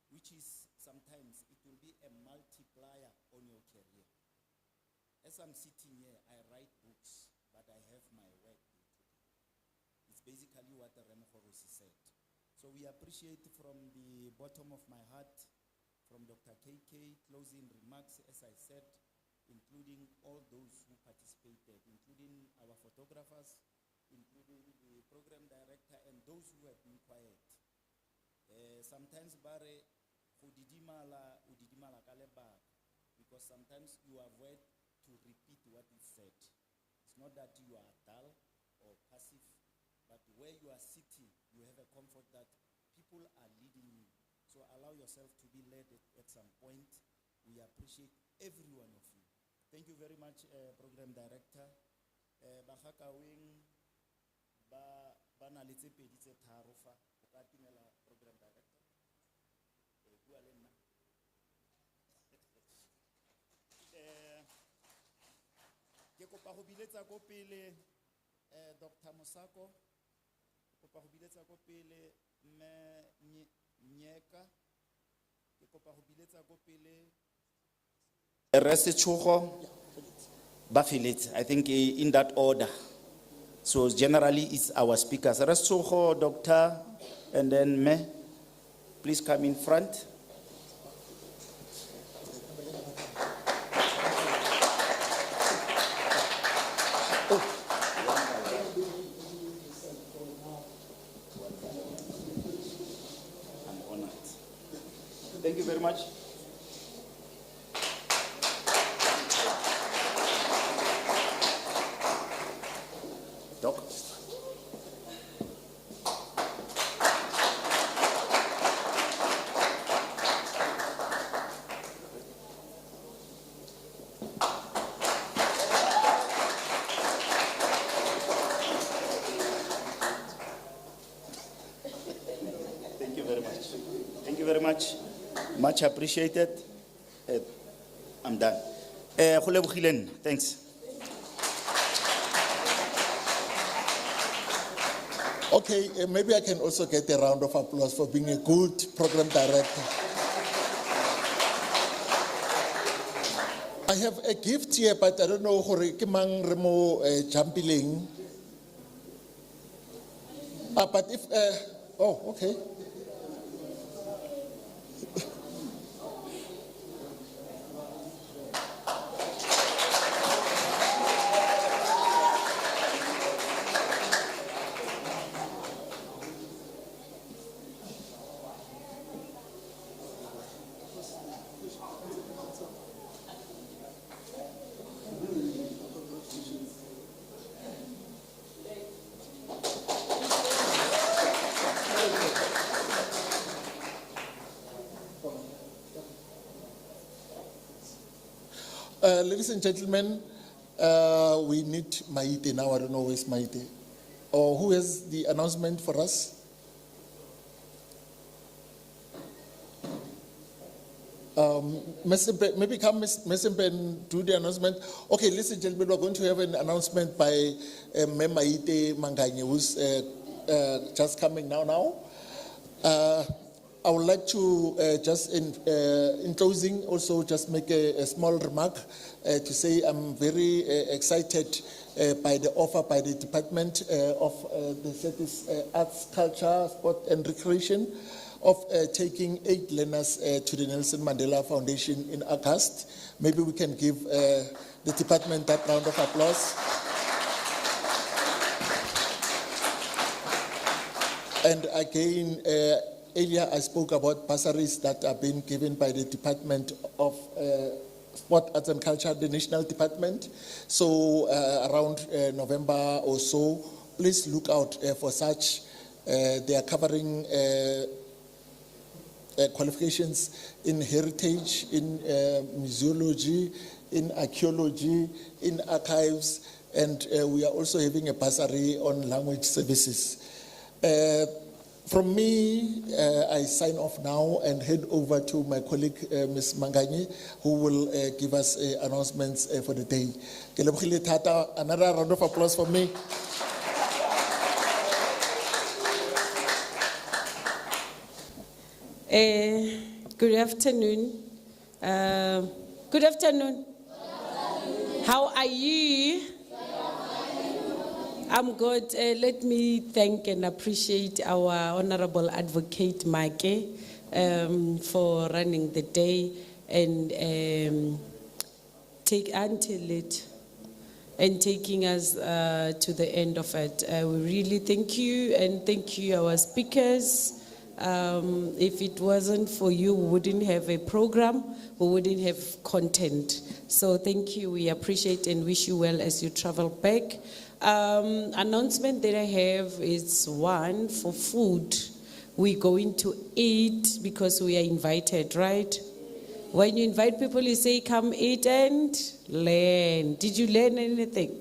which is sometimes it will be a multiplier on your career. As I'm sitting here, I write books, but I have my work to do. It's basically what Remokorosi said. So we appreciate from the bottom of my heart, from Dr. KK, closing remarks, as I said, including all those who participated, including our photographers, including the program director, and those who have been quiet. Sometimes bare udidimala kalebak, because sometimes you avoid to repeat what is said. It's not that you are dull or passive, but where you are sitting, you have a comfort that people are leading you. So allow yourself to be led at some point. We appreciate every one of you. Thank you very much, Program Director. Bahakawing ba na le tse pedi tse tharo fa o ka timela Program Director. Bua le nna. Ke kopa go biletsa ko pele Dr. Mosako, kopa go biletsa ko pele mme Nyeka, ke kopa go biletsa ko pele Resetshugo Bafilet, I think in that order. So generally it's our speakers. Resetshugo, Doctor, and then me. Please come in front. Thank you very much. Doc. Much apprecited. I'm done. Go lebogile nna. Thanks. Okay, maybe I can also get a round of applause for being a good program director. I have a gift here, but I don't know gore ke mang re mo jumping. But if oh, okay. Ladies and gentlemen, we need Maite now. I don't know where's Maite. Or who has the announcement for us? Maybe come Mesempe and do the announcement. Okay, ladies and gentlemen, we're going to have an announcement by Maite Manganye, who's just coming now. I would like to just in closing also just make a small remark to say I'm very excited by the offer by the Department of the Cities, Arts, Culture, Sport and Recreation of taking 8 learners to the Nelson Mandela Foundation in August. Maybe we can give the department that round of applause. And again, earlier I spoke about bursaries that are being given by the Department of Sport, Arts and Culture, the National Department. So around November or so, please look out for such. They are covering qualifications in heritage, in museology, in archaeology, in archives, and we are also having a bursary on language services. From me, I sign off now and hand over to my colleague, Ms. Manganye, who will give us announcements for the day. Ke lebogile thata. Another round of applause for me. Good afternoon. Good afternoon. How are you? I'm good. Let me thank and appreciate our Honorable Advocate Make for running the day and take until it and taking us to the end of it. We really thank you and thank you our speakers. If it wasn't for you, we wouldn't have a program, we wouldn't have content. So thank you, we appreciate and wish you well as you travel back. Announcement that I have is one for food. We're going to eat because we are invited, right? When you invite people, you say, come eat and learn. Did you learn anything?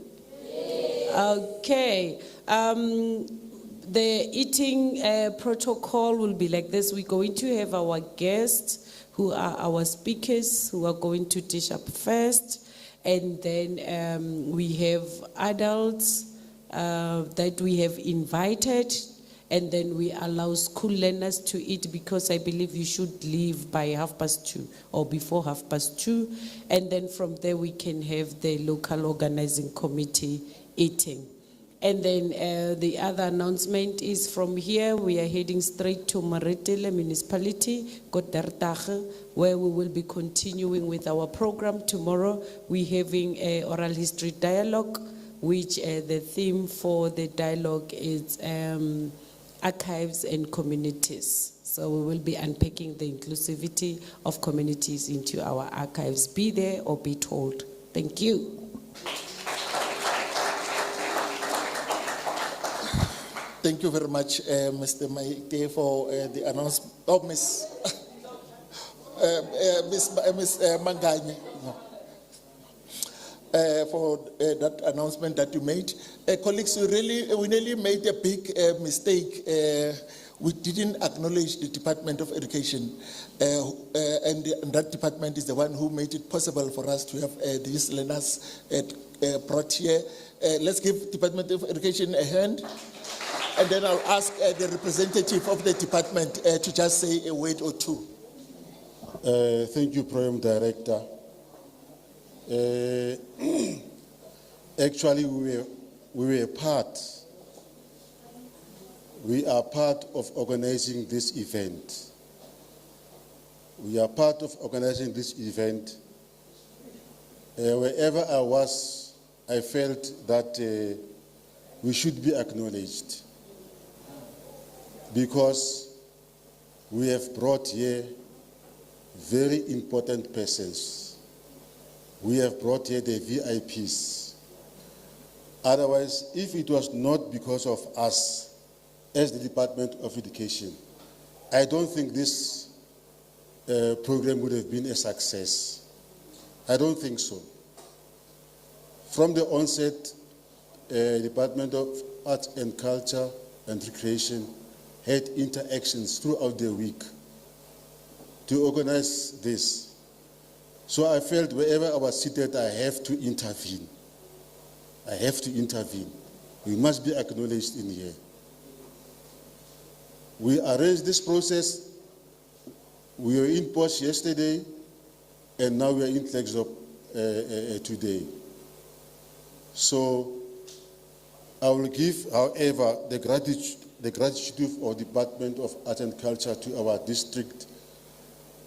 Okay. The eating protocol will be like this. We're going to have our guests who are our speakers who are going to dish up first. And then we have adults that we have invited. And then we allow school learners to eat because I believe you should leave by 2:30 or before 2:30. And then from there we can have the local organizing committee eating. And then the other announcement is from here, we are heading straight to Maritile Municipality, Goddertage, where we will be continuing with our program. Tomorrow, we're having an oral history dialogue, which the theme for the dialogue is archives and communities. So we will be unpacking the inclusivity of communities into our archives. Be there or be told. Thank you. Thank you very much, Mr. Maite, for the announcement. Oh, Miss Manganye, for that announcement that you made. Colleagues, we nearly made a big mistake we didn't acknowledge the Department of Education, and that department is the one who made it possible for us to have these learners brought here. Let's give Department of Education a hand, and then I'll ask the representative of the department to just say a word or two. Thank you, Program Director. Actually, we are part of organizing this event. We are part of organizing this event. Wherever I was, I felt that we should be acknowledged because we have brought here very important persons. We have brought here the VIPs. Otherwise, if it was not because of us as the Department of Education, I don't think this program would have been a success. I don't think so. From the onset, Department of Arts and Culture and Recreation had interactions throughout the week to organize this. So I felt wherever I was seated, I have to intervene. I have to intervene. We must be acknowledged in here. We arranged this process. We were in Posh yesterday, and now we are in Klerksdorp today. So I will give, however, the gratitude of Department of Art and Culture to our district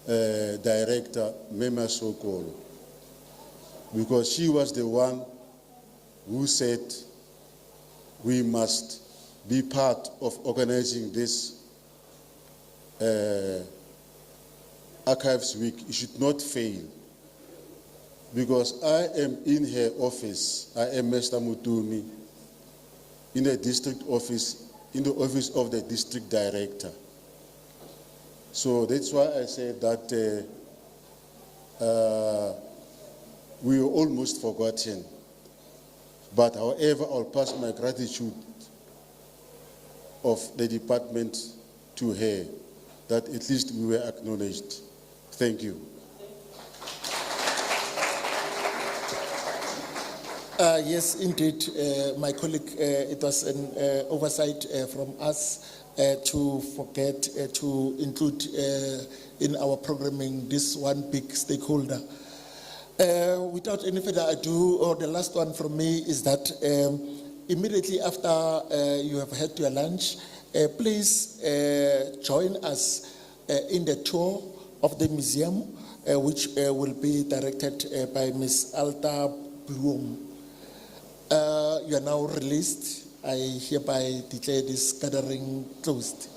director, Mema Sokolo, because she was the one who said we must be part of organizing this Archives Week. It should not fail, because I am in her office. I am Mr. Mutumi in the district office, in the office of the district director. So that's why I said that we were almost forgotten. But however, I'll pass my gratitude of the department to her, that at least we were acknowledged. Thank you. Yes, indeed, my colleague, it was an oversight from us to forget to include in our programming this one big stakeholder. Without any further ado, or the last one from me is that immediately after you have had your lunch, please join us in the tour of the museum, which will be directed by Ms. Alta Bloom. You are now released. I hereby declare this gathering closed.